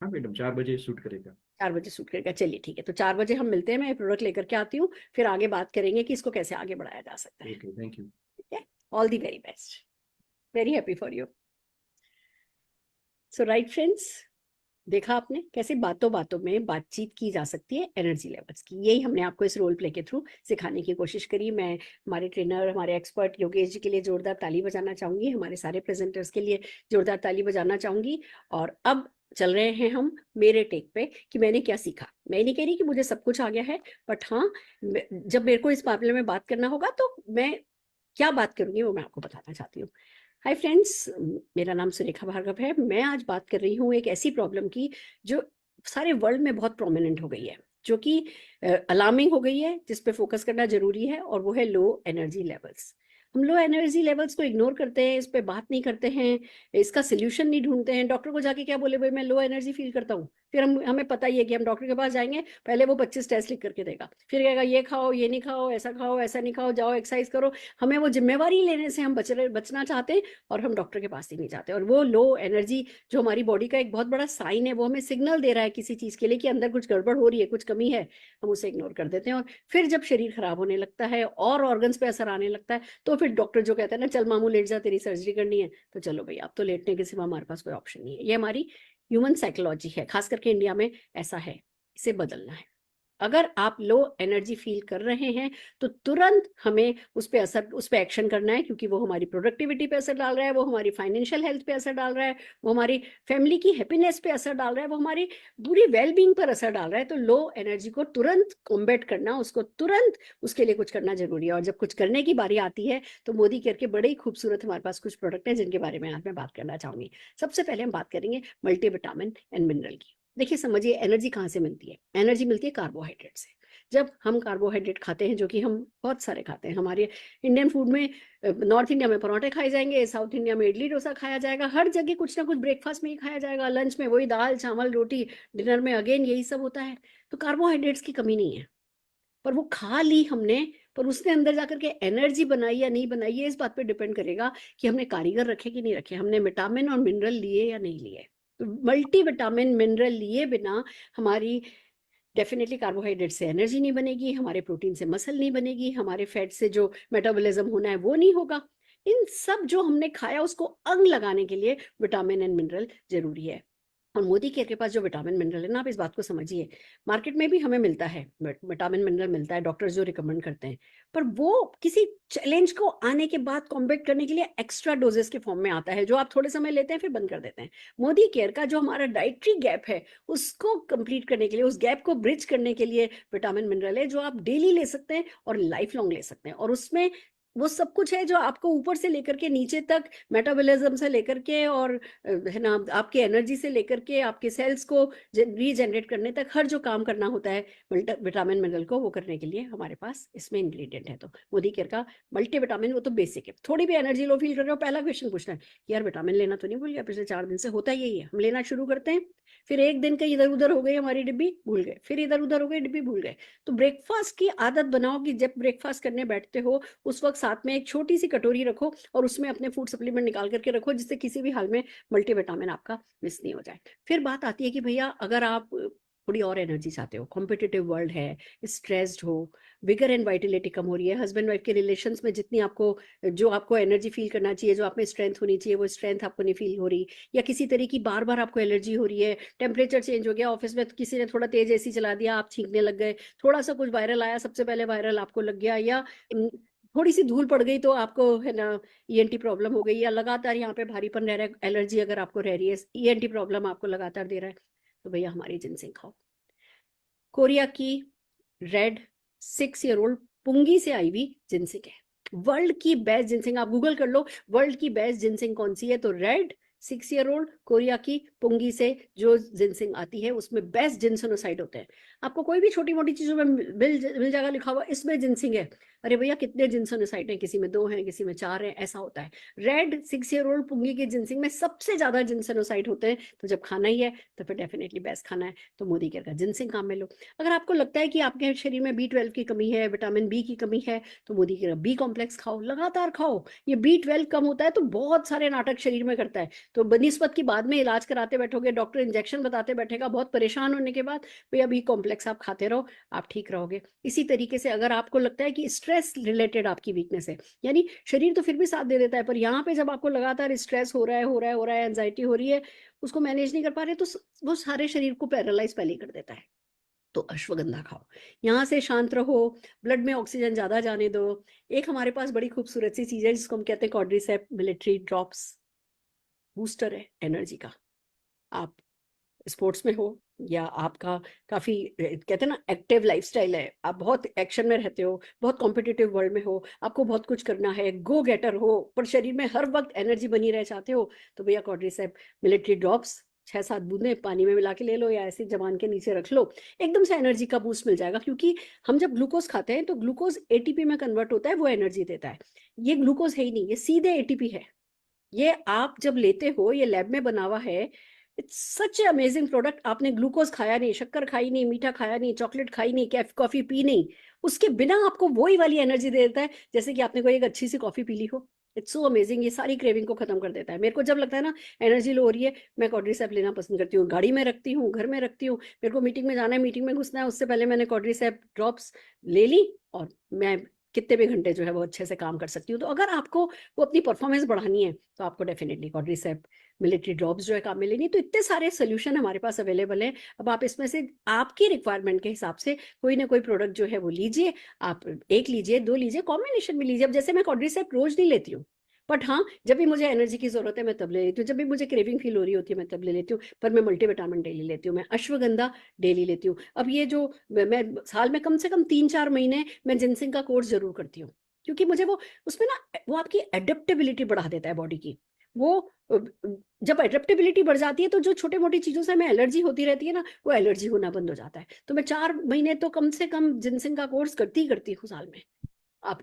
हाँ मैडम, 4 बजे शूट करेगा। 4 बजे सूट करेगा, चलिए ठीक है। तो 4 बजे हम मिलते हैं, मैं ये प्रोडक्ट लेकर के आती हूँ, फिर आगे बात करेंगे कि इसको कैसे आगे बढ़ाया जा सकता है। Okay, thank you. ठीक है, all the very best, very happy for you. So right friends, देखा आपने कैसे बातों बातों में बातचीत की जा सकती है एनर्जी लेवल्स की। यही हमने आपको इस रोल प्ले के थ्रू सिखाने की कोशिश करी। मैं हमारे ट्रेनर, हमारे एक्सपर्ट योगेश जी के लिए जोरदार ताली बजाना चाहूंगी, हमारे सारे प्रेजेंटर्स के लिए जोरदार ताली बजाना चाहूंगी। और अब चल रहे हैं हम मेरे टेक पे कि मैंने क्या सीखा। मैं नहीं कह रही कि मुझे सब कुछ आ गया है, बट हाँ, जब मेरे को इस मामले में बात करना होगा तो मैं क्या बात करूंगी वो मैं आपको बताना चाहती हूँ। हाय फ्रेंड्स, मेरा नाम सुरेखा भार्गव है। मैं आज बात कर रही हूँ एक ऐसी प्रॉब्लम की जो सारे वर्ल्ड में बहुत प्रोमिनेंट हो गई है, जो कि अलार्मिंग हो गई है, जिस पे फोकस करना जरूरी है, और वो है लो एनर्जी लेवल्स। हम लो एनर्जी लेवल्स को इग्नोर करते हैं, इस पे बात नहीं करते हैं, इसका सोल्यूशन नहीं ढूंढते हैं। डॉक्टर को जाके क्या बोले, भाई मैं लो एनर्जी फील करता हूँ, फिर हमें पता ही है कि हम डॉक्टर के पास जाएंगे, पहले वो 25 टेस्ट लिख करके देगा, फिर कहेगा ये खाओ, ये नहीं खाओ, ऐसा खाओ, ऐसा नहीं खाओ, जाओ एक्सरसाइज करो। हमें वो जिम्मेवारी लेने से हम बचना चाहते हैं, और हम डॉक्टर के पास ही नहीं जाते। और वो लो एनर्जी जो हमारी बॉडी का एक बहुत बड़ा साइन है, वो हमें सिग्नल दे रहा है किसी चीज के लिए कि अंदर कुछ गड़बड़ हो रही है, कुछ कमी है, हम उसे इग्नोर कर देते हैं। और फिर जब शरीर खराब होने लगता है और ऑर्गन्स पे असर आने लगता है, तो फिर डॉक्टर जो कहता है ना, चल मामू लेट जा, तेरी सर्जरी करनी है, तो चलो भाई, अब तो लेटने के सिवा हमारे पास कोई ऑप्शन नहीं है। ये हमारी ह्यूमन साइकोलॉजी है, खास करके इंडिया में ऐसा है, इसे बदलना है। अगर आप लो एनर्जी फील कर रहे हैं, तो तुरंत हमें उस पे एक्शन करना है, क्योंकि वो हमारी प्रोडक्टिविटी पे असर डाल रहा है, वो हमारी फाइनेंशियल हेल्थ पे असर डाल रहा है, वो हमारी फैमिली की हैप्पीनेस पे असर डाल रहा है, वो हमारी पूरी वेलबींग पर असर डाल रहा है। तो लो एनर्जी को तुरंत कॉम्बैट करना, उसको तुरंत उसके लिए कुछ करना जरूरी है। और जब कुछ करने की बारी आती है, तो मोदी केयर के बड़े ही खूबसूरत हमारे पास कुछ प्रोडक्ट हैं, जिनके बारे में आज मैं बात करना चाहूंगी। सबसे पहले हम बात करेंगे मल्टीविटामिन एंड मिनरल की। देखिए, समझिए, एनर्जी कहाँ से मिलती है? एनर्जी मिलती है कार्बोहाइड्रेट से। जब हम कार्बोहाइड्रेट खाते हैं, जो कि हम बहुत सारे खाते हैं, हमारे इंडियन फूड में नॉर्थ इंडिया में पराठे खाए जाएंगे, साउथ इंडिया में इडली डोसा खाया जाएगा, हर जगह कुछ ना कुछ ब्रेकफास्ट में ही खाया जाएगा, लंच में वही दाल चावल रोटी, डिनर में अगेन यही सब होता है। तो कार्बोहाइड्रेट्स की कमी नहीं है, पर वो खा ली हमने, पर उसने अंदर जाकर के एनर्जी बनाई या नहीं बनाई, ये इस बात पे डिपेंड करेगा कि हमने कारीगर रखे कि नहीं रखे, हमने विटामिन और मिनरल लिए या नहीं लिए। तो मल्टीविटामिन मिनरल लिए बिना हमारी डेफिनेटली कार्बोहाइड्रेट से एनर्जी नहीं बनेगी, हमारे प्रोटीन से मसल नहीं बनेगी, हमारे फैट से जो मेटाबॉलिज्म होना है वो नहीं होगा। इन सब जो हमने खाया, उसको अंग लगाने के लिए विटामिन एंड मिनरल जरूरी है। और मोदी केयर के पास जो विटामिन मिनरल है ना, आप इस बात को समझिए, मार्केट में भी हमें मिलता है, विटामिन मिनरल मिलता है, डॉक्टर्स जो रिकमेंड करते हैं, पर वो किसी चैलेंज को आने के बाद कॉम्बैट करने के लिए एक्स्ट्रा डोजेस के फॉर्म में आता है, जो आप थोड़े समय लेते हैं फिर बंद कर देते हैं। मोदी केयर का जो हमारा डाइटरी गैप है, उसको कंप्लीट करने के लिए, उस गैप को ब्रिज करने के लिए विटामिन मिनरल है, जो आप डेली ले सकते हैं और लाइफ लॉन्ग ले सकते हैं। और उसमें वो सब कुछ है जो आपको ऊपर से लेकर के नीचे तक, मेटाबॉलिज्म से लेकर के और है ना, आपके एनर्जी से लेकर के आपके सेल्स को रीजनरेट करने तक, हर जो काम करना होता है विटामिन मिनरल को, वो करने के लिए हमारे पास इसमें इंग्रेडिएंट है। तो मोदी केयर का मल्टीविटामिन, वो तो बेसिक है। थोड़ी भी एनर्जी लो फील कर रहे हो, पहला क्वेश्चन पूछना है कि यार विटामिन लेना तो नहीं भूल गया पिछले 4 दिन से? होता यही है, हम लेना शुरू करते हैं, फिर एक दिन का इधर उधर हो गई हमारी डिब्बी, भूल गए, फिर इधर उधर हो गई डिब्बी, भूल गए। तो ब्रेकफास्ट की आदत बनाओ कि जब ब्रेकफास्ट करने बैठते हो उस वक्त साथ में एक छोटी सी कटोरी रखो और उसमें अपने फूड सप्लीमेंट निकाल करके रखो, जिससे किसी भी हाल में मल्टीविटामिन आपका मिस नहीं हो जाए। फिर बात आती है कि भैया अगर आप थोड़ी और एनर्जी चाहते हो, कॉम्पिटिटिव वर्ल्ड है, स्ट्रेस्ड हो, विगर एंड वाइटलिटी कम हो रही है, हस्बैंड वाइफ के रिलेशंस में जितनी आपको, जो आपको एनर्जी फील करना चाहिए, जो आप में स्ट्रेंथ होनी चाहिए, वो स्ट्रेंथ आपको नहीं फील हो रही, या किसी तरह की बार बार आपको एलर्जी हो रही है, टेम्परेचर चेंज हो गया, ऑफिस में किसी ने थोड़ा तेज एसी चला दिया, आप छींकने लग गए, थोड़ा सा कुछ वायरल आया, सबसे पहले वायरल आपको लग गया, या थोड़ी सी धूल पड़ गई तो आपको है ना ईएनटी प्रॉब्लम हो गई, या लगातार यहाँ पे भारीपन रह रहा है, एलर्जी अगर आपको रह रही है, ईएनटी प्रॉब्लम आपको लगातार दे रहा है, तो भैया हमारी जिनसिंग खाओ। कोरिया की रेड 6-year-old पुंगी से आई हुई जिनसिंग है, वर्ल्ड की बेस्ट जिनसिंग। आप गूगल कर लो वर्ल्ड की बेस्ट जिनसिंग कौन सी है, तो रेड 6-year-old कोरिया की पुंगी से जो जिनसिंग आती है उसमें बेस्ट जिनसेनोसाइड होते हैं। आपको कोई भी छोटी मोटी चीजों में मिल जाएगा लिखा हुआ इसमें जिनसिंग है, अरे भैया कितने जिनसेनोसाइड हैं, किसी में 2 हैं, किसी में 4 हैं, ऐसा होता है। रेड 6-year-old पुंगी के जिनसिंग में सबसे ज्यादा जिनसेनोसाइड होते हैं, तो जब खाना ही है तो फिर डेफिनेटली बेस्ट खाना है, तो मोदी केयर का जिनसिंग काम में लो। अगर आपको लगता है कि आपके शरीर में B12 की कमी है, विटामिन बी की कमी है, तो मोदी केयर बी कॉम्प्लेक्स खाओ, लगातार खाओ। ये B12 कम होता है तो बहुत सारे नाटक शरीर में करता है, तो बनिस्बत की बाद में इलाज कराते बैठोगे, डॉक्टर इंजेक्शन बताते बैठेगा, बहुत परेशान होने के बाद भैया बी कॉम्प्लेक्स आप खाते रहो, आप ठीक रहोगे। इसी तरीके से अगर आपको लगता है कि स्ट्रेस रिलेटेड आपकी वीकनेस है, यानी शरीर तो फिर भी साथ दे देता है, पर यहाँ पे जब आपको लगातार स्ट्रेस हो रहा है, एंजाइटी हो रही है, उसको मैनेज नहीं कर पा रहे, तो वो सारे शरीर को पैरालाइज पहले कर देता है। तो अश्वगंधा खाओ, यहाँ से शांत रहो, ब्लड में ऑक्सीजन ज्यादा जाने दो। एक हमारे पास बड़ी खूबसूरत सी चीज है जिसको हम कहते हैं कॉड्रिसेप मिलिट्री ड्रॉप्स, बूस्टर है एनर्जी का। आप स्पोर्ट्स में हो या आपका काफी कहते हैं ना एक्टिव लाइफस्टाइल है, आप बहुत एक्शन में रहते हो, बहुत कॉम्पिटिटिव वर्ल्ड में हो, आपको बहुत कुछ करना है, गो गेटर हो, पर शरीर में हर वक्त एनर्जी बनी रह चाहते हो, तो भैया कॉड्रिसेप मिलिट्री ड्रॉप्स 6-7 बूंदे पानी में मिला के ले लो या ऐसे जबान के नीचे रख लो, एकदम से एनर्जी का बूस्ट मिल जाएगा। क्योंकि हम जब ग्लूकोज खाते हैं तो ग्लूकोज एटीपी में कन्वर्ट होता है, वो एनर्जी देता है। ये ग्लूकोज है ही नहीं, ये सीधे एटीपी है। ये आप जब लेते हो, ये लैब में बना हुआ है, it's such A amazing product. आपने ग्लूकोज खाया नहीं, शक्कर खाई नहीं, मीठा खाया नहीं, चॉकलेट खाई नहीं, कॉफी पी नहीं, उसके बिना आपको वही वाली एनर्जी दे देता है जैसे कि आपने कोई एक अच्छी सी कॉफी पी ली हो। इट्स सो अमेजिंग, ये सारी क्रेविंग को खत्म कर देता है। मेरे को जब लगता है ना एनर्जी लो हो रही है, मैं कॉड्रिसेप लेना पसंद करती हूँ, गाड़ी में रखती हूँ, घर में रखती हूँ, मेरे को मीटिंग में जाना है, मीटिंग में घुसना है, उससे पहले मैंने कॉड्रिसेप ड्रॉप्स ले ली और मैं कितने भी घंटे जो है वो अच्छे से काम कर सकती हूँ। तो अगर आपको वो अपनी परफॉर्मेंस बढ़ानी है तो आपको डेफिनेटली कॉड्रिसेप मिलिट्री ड्रॉप्स जो है काम में लेनी। तो इतने सारे सोल्यूशन हमारे पास अवेलेबल है। अब आप इसमें से आपकी रिक्वायरमेंट के हिसाब से कोई ना कोई प्रोडक्ट जो है वो लीजिए, आप 1 लीजिए, 2 लीजिए, कॉम्बिनेशन में लीजिए। अब जैसे मैं कॉड्रिसेप रोज नहीं लेती हूँ, बट हाँ जब भी मुझे एनर्जी की जरूरत है मैं तब ले लेती हूँ, जब भी मुझे क्रेविंग फील हो रही होती है मैं तब ले लेती हूँ, पर मैं मल्टीविटामिन डेली लेती हूँ, मैं अश्वगंधा डेली लेती हूँ। अब ये जो मैं साल में कम से कम 3-4 महीने मैं जिनसिंग का कोर्स जरूर करती हूँ, क्योंकि मुझे वो उसमें ना वो आपकी एडेप्टेबिलिटी बढ़ा देता है बॉडी की। वो जब एडेप्टेबिलिटी बढ़ जाती है तो जो छोटे मोटी चीजों से हमें एलर्जी होती रहती है ना, वो एलर्जी होना बंद हो जाता है। तो मैं 4 महीने तो कम से कम जिनसिंग का कोर्स करती ही करती हूँ साल में। आप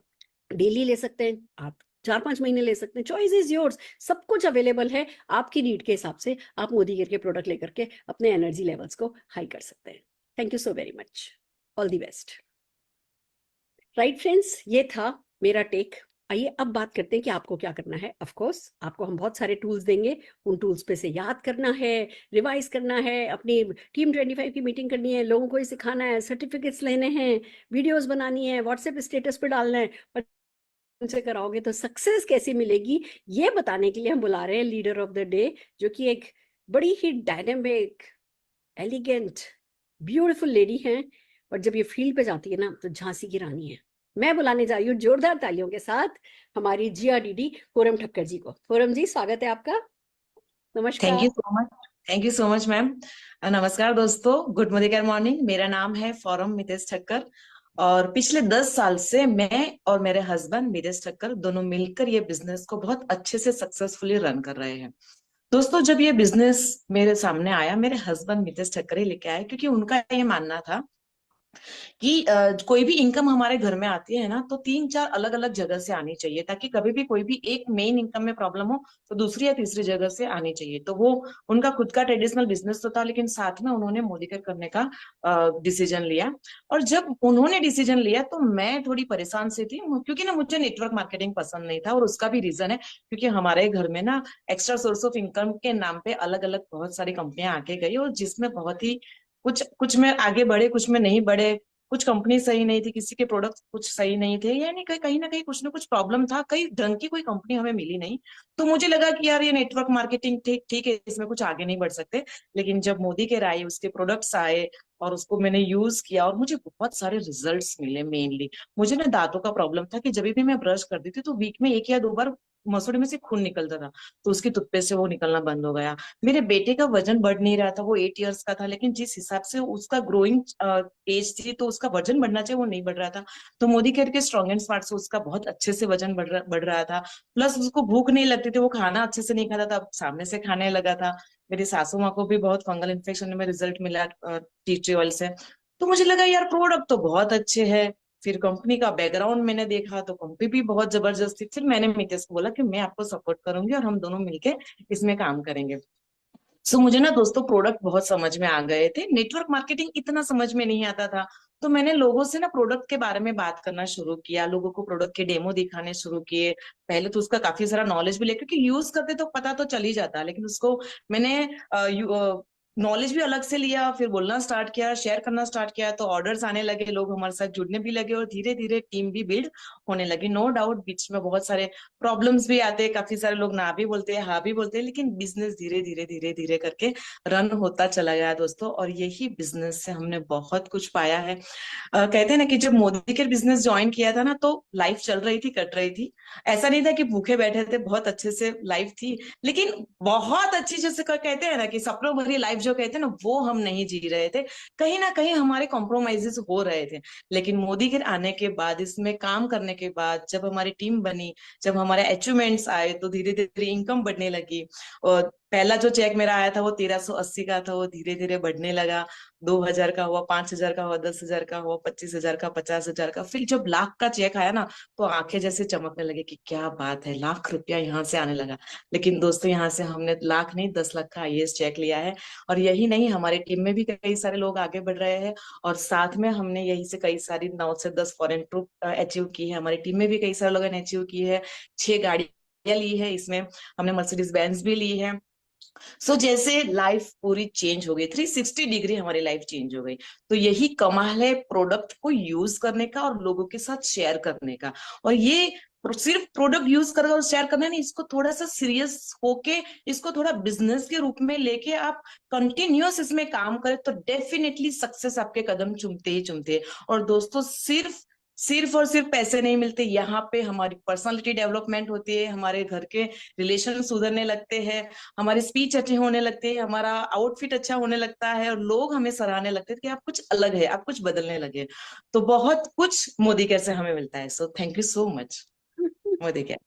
डेली ले सकते हैं, आप 4-5 महीने ले सकते हैं, चॉइस इज योर्स। सब कुछ अवेलेबल है आपकी नीड के हिसाब से। आप मोदी केयर के प्रोडक्ट लेकर के अपने एनर्जी लेवल्स को हाई कर सकते हैं। Thank you so very much, all the best. Right friends, ये था मेरा टेक। आइए अब बात करते हैं कि आपको क्या करना है। ऑफ कोर्स आपको हम बहुत सारे टूल्स देंगे, उन टूल्स पे से याद करना है, रिवाइज करना है, अपनी टीम 25 की मीटिंग करनी है, लोगों को ही सिखाना है, सर्टिफिकेट्स लेने हैं, वीडियोस बनानी है, व्हाट्सएप स्टेटस पे डालना है। पर उनसे कराओगे तो सक्सेस कैसे मिलेगी, ये बताने के लिए हम बुला रहे हैं लीडर ऑफ द डे, जो कि एक बड़ी ही डायनेमिक, एलिगेंट, ब्यूटीफुल लेडी हैं, और जब ये फील्ड पे जाती है ना तो झांसी की रानी है। मैं बुलाने जा रही हूँ जोरदार तालियों के साथ हमारी GRDD फोरम ठक्कर जी को। फोरम जी, स्वागत है आपका। नमस्कार। Thank you so much ma'am. नमस्कार दोस्तों, गुड मोदी केयर मॉर्निंग। मेरा नाम है फोरम मितेश ठक्कर और पिछले 10 साल से मैं और मेरे हस्बैंड नीरज ठक्कर दोनों मिलकर ये बिजनेस को बहुत अच्छे से सक्सेसफुली रन कर रहे हैं। दोस्तों, जब ये बिजनेस मेरे सामने आया, मेरे हस्बैंड नीरज ठक्कर ही लेके आए, क्योंकि उनका ये मानना था कि कोई भी इनकम हमारे घर में आती है ना, तो 3-4 अलग अलग जगह से आनी चाहिए, ताकि कभी भी कोई भी एक मेन इनकम में प्रॉब्लम हो तो दूसरी या तीसरी जगह से आनी चाहिए। तो वो उनका खुद का ट्रेडिशनल बिजनेस तो था, लेकिन साथ में उन्होंने मोदीकेयर करने का डिसीजन लिया। और जब उन्होंने डिसीजन लिया तो मैं थोड़ी परेशान से थी, क्योंकि ना मुझे नेटवर्क मार्केटिंग पसंद नहीं था। और उसका भी रीजन है क्योंकि हमारे घर में ना एक्स्ट्रा सोर्स ऑफ इनकम के नाम पे अलग अलग बहुत सारी कंपनियां आके गई, और जिसमें बहुत ही कुछ कुछ में आगे बढ़े, कुछ में नहीं बढ़े। कुछ कंपनी सही नहीं थी, किसी के प्रोडक्ट कुछ सही नहीं थे, यानी कहीं ना कहीं कुछ ना कुछ प्रॉब्लम था, कई ढंग की कोई कंपनी हमें मिली नहीं। तो मुझे लगा कि यार ये नेटवर्क मार्केटिंग ठीक ठीक है, इसमें कुछ आगे नहीं बढ़ सकते। लेकिन जब मोदीकेयर आई, उसके प्रोडक्ट्स आए और उसको मैंने यूज किया, और मुझे बहुत सारे रिजल्ट्स मिले। मेनली मुझे ना दांतों का प्रॉब्लम था कि जब भी मैं ब्रश करती थी तो वीक में 1 या 2 बार मसूड़े में से खून निकलता था, तो उसकी टूथपेस्ट से वो निकलना बंद हो गया। मेरे बेटे का वजन बढ़ नहीं रहा था, वो 8 इयर्स का था, लेकिन जिस हिसाब से उसका ग्रोइंग एज थी तो उसका वजन बढ़ना चाहिए, वो नहीं बढ़ रहा था। तो मोदीकेयर के स्ट्रॉन्ग एंड स्मार्ट से उसका बहुत अच्छे से वजन बढ़ रहा था। प्लस उसको भूख नहीं लगती थी, वो खाना अच्छे से नहीं खाता था, अब सामने से खाने लगा था। मेरी सासू माँ को भी बहुत फंगल इन्फेक्शन में रिजल्ट मिला टी ट्री ऑयल से। तो मुझे लगा यार प्रोडक्ट तो बहुत अच्छे है। फिर कंपनी का बैकग्राउंड मैंने देखा तो कंपनी भी बहुत जबरदस्त थी। फिर मैंने मितेश को बोला कि मैं आपको सपोर्ट करूंगी और हम दोनों मिलके इसमें काम करेंगे। सो मुझे ना दोस्तों प्रोडक्ट बहुत समझ में आ गए थे, नेटवर्क मार्केटिंग इतना समझ में नहीं आता था। तो मैंने लोगों से ना प्रोडक्ट के बारे में बात करना शुरू किया, लोगों को प्रोडक्ट के डेमो दिखाने शुरू किए। पहले तो उसका काफी सारा नॉलेज भी ले, क्योंकि यूज करते तो पता तो चल ही जाता, लेकिन उसको मैंने नॉलेज भी अलग से लिया। फिर बोलना स्टार्ट किया, शेयर करना स्टार्ट किया, तो ऑर्डर्स आने लगे, लोग हमारे साथ जुड़ने भी लगे, और धीरे धीरे टीम भी बिल्ड होने लगी। नो डाउट बीच में बहुत सारे प्रॉब्लम्स भी आते हैं, काफी सारे लोग ना भी बोलते हैं, हाँ भी बोलते हैं, लेकिन बिजनेस धीरे धीरे धीरे धीरे करके रन होता चला गया दोस्तों। और यही बिजनेस से हमने बहुत कुछ पाया है। कहते हैं ना कि जब मोदीकेयर बिजनेस ज्वाइन किया था ना, तो लाइफ चल रही थी, कट रही थी। ऐसा नहीं था कि भूखे बैठे थे, बहुत अच्छे से लाइफ थी, लेकिन बहुत अच्छी, जैसे कहते हैं ना कि सपनों भरी लाइफ जो कहते हैं ना, वो हम नहीं जी रहे थे। कहीं ना कहीं हमारे कॉम्प्रोमाइजेस हो रहे थे। लेकिन मोदीकेयर आने के बाद, इसमें काम करने के बाद, जब हमारी टीम बनी, जब हमारे अचीवमेंट्स आए, तो धीरे धीरे इनकम बढ़ने लगी। और पहला जो चेक मेरा आया था वो 1380 का था, वो धीरे धीरे बढ़ने लगा। 2000 का हुआ, 5000 का हुआ, 10,000 का हुआ, 25,000 का, 50,000 का। फिर जब लाख का चेक आया ना, तो आंखें जैसे चमकने लगे कि क्या बात है, लाख रुपया यहाँ से आने लगा। लेकिन दोस्तों, यहाँ से हमने लाख नहीं 10 लाख का आईएएस चेक लिया है। और यही नहीं, हमारी टीम में भी कई सारे लोग आगे बढ़ रहे हैं, और साथ में हमने यही से कई सारी 9 से 10 फॉरेन ट्रिप अचीव की है। हमारी टीम में भी कई सारे लोगों ने अचीव की है। 6 गाड़ियां ली है, इसमें हमने मर्सिडीज बेंज भी ली है। जैसे लाइफ पूरी चेंज हो गई, 360 डिग्री हमारी लाइफ चेंज हो गई। तो यही कमाल है प्रोडक्ट को यूज करने का और लोगों के साथ शेयर करने का। और ये सिर्फ प्रोडक्ट यूज करना और शेयर करना नहीं, इसको थोड़ा सा सीरियस होके, इसको थोड़ा बिजनेस के रूप में लेके आप कंटिन्यूअस इसमें काम करें, तो डेफिनेटली सक्सेस आपके कदम चूमते ही चूमते। और दोस्तों, सिर्फ और सिर्फ पैसे नहीं मिलते, यहाँ पे हमारी पर्सनालिटी डेवलपमेंट होती है, हमारे घर के रिलेशन सुधरने लगते हैं, हमारी स्पीच अच्छी होने लगती है, हमारा आउटफिट अच्छा होने लगता है, और लोग हमें सराहने लगते हैं कि आप कुछ अलग है, आप कुछ बदलने लगे। तो बहुत कुछ मोदीकेयर से हमें मिलता है। So thank you so much Modicare.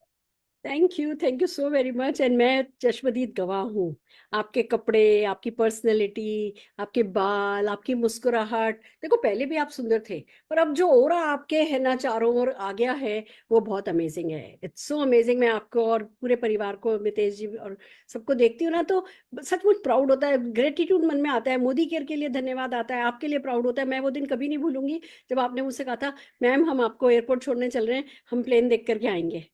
Thank you so very much. And मैं चश्मदीद गवाह हूँ। आपके कपड़े, आपकी पर्सनैलिटी, आपके बाल, आपकी मुस्कुराहट, देखो पहले भी आप सुंदर थे, पर अब जो ओरा आपके है ना चारों ओर आ गया है, वो बहुत अमेजिंग है। It's so amazing. मैं आपको और पूरे परिवार को, मितेश जी और सबको देखती हूँ ना, तो सचमुच प्राउड होता है, ग्रेटिट्यूड मन में आता है, मोदी केयर के लिए धन्यवाद आता है, आपके लिए प्राउड होता है। मैं वो दिन कभी नहीं भूलूंगी जब आपने मुझसे कहा था, मैम हम आपको एयरपोर्ट छोड़ने चल रहे हैं, हम प्लेन देख करके आएंगे।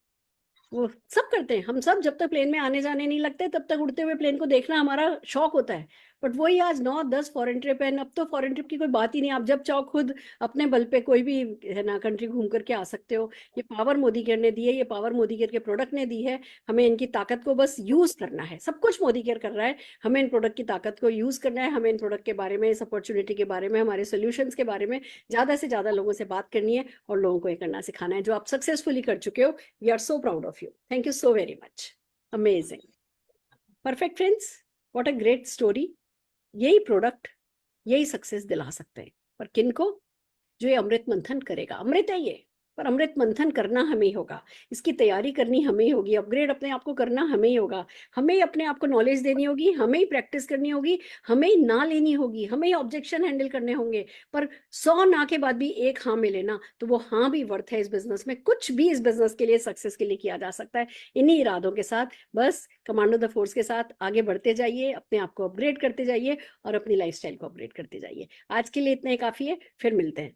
वो सब करते हैं, हम सब जब तक प्लेन में आने जाने नहीं लगते तब तक उड़ते हुए प्लेन को देखना हमारा शौक होता है। बट वही आज 9-10 फॉरेन ट्रिप है, अब तो फॉरेन ट्रिप की कोई बात ही नहीं। आप जब चाहो खुद अपने बल पे कोई भी है ना कंट्री घूम करके आ सकते हो। ये पावर मोदी केयर ने दी है, ये पावर मोदी केयर के प्रोडक्ट ने दी है। हमें इनकी ताकत को बस यूज करना है। सब कुछ मोदी केयर कर रहा है, हमें इन प्रोडक्ट की ताकत को यूज करना है। हमें इन प्रोडक्ट के बारे में, इस अपॉर्चुनिटी के बारे में, हमारे सोल्यूशंस के बारे में ज्यादा से ज्यादा लोगों से बात करनी है, और लोगों को ये करना सिखाना है जो आप सक्सेसफुली कर चुके हो। We are so proud of you. Thank you so very much. Amazing. Perfect friends. What a great story. यही प्रोडक्ट यही सक्सेस दिला सकते हैं, पर किनको? जो ये अमृत मंथन करेगा। अमृत है ये, पर अमृत मंथन करना हमें ही होगा, इसकी तैयारी करनी हमें ही होगी, अपग्रेड अपने आप को करना हमें ही होगा, हमें ही अपने आप को नॉलेज देनी होगी, हमें ही प्रैक्टिस करनी होगी, हमें ही ना लेनी होगी, हमें ही ऑब्जेक्शन हैंडल करने होंगे। पर 100 ना के बाद भी एक हाँ मिले ना, तो वो हाँ भी वर्थ है इस बिजनेस में। कुछ भी इस बिजनेस के लिए, सक्सेस के लिए किया जा सकता है। इन्हीं इरादों के साथ बस कमांडो द फोर्स के साथ आगे बढ़ते जाइए, अपने आप को अपग्रेड करते जाइए और अपनी लाइफस्टाइल को अपग्रेड करते जाइए। आज के लिए इतना ही काफी है, फिर मिलते हैं।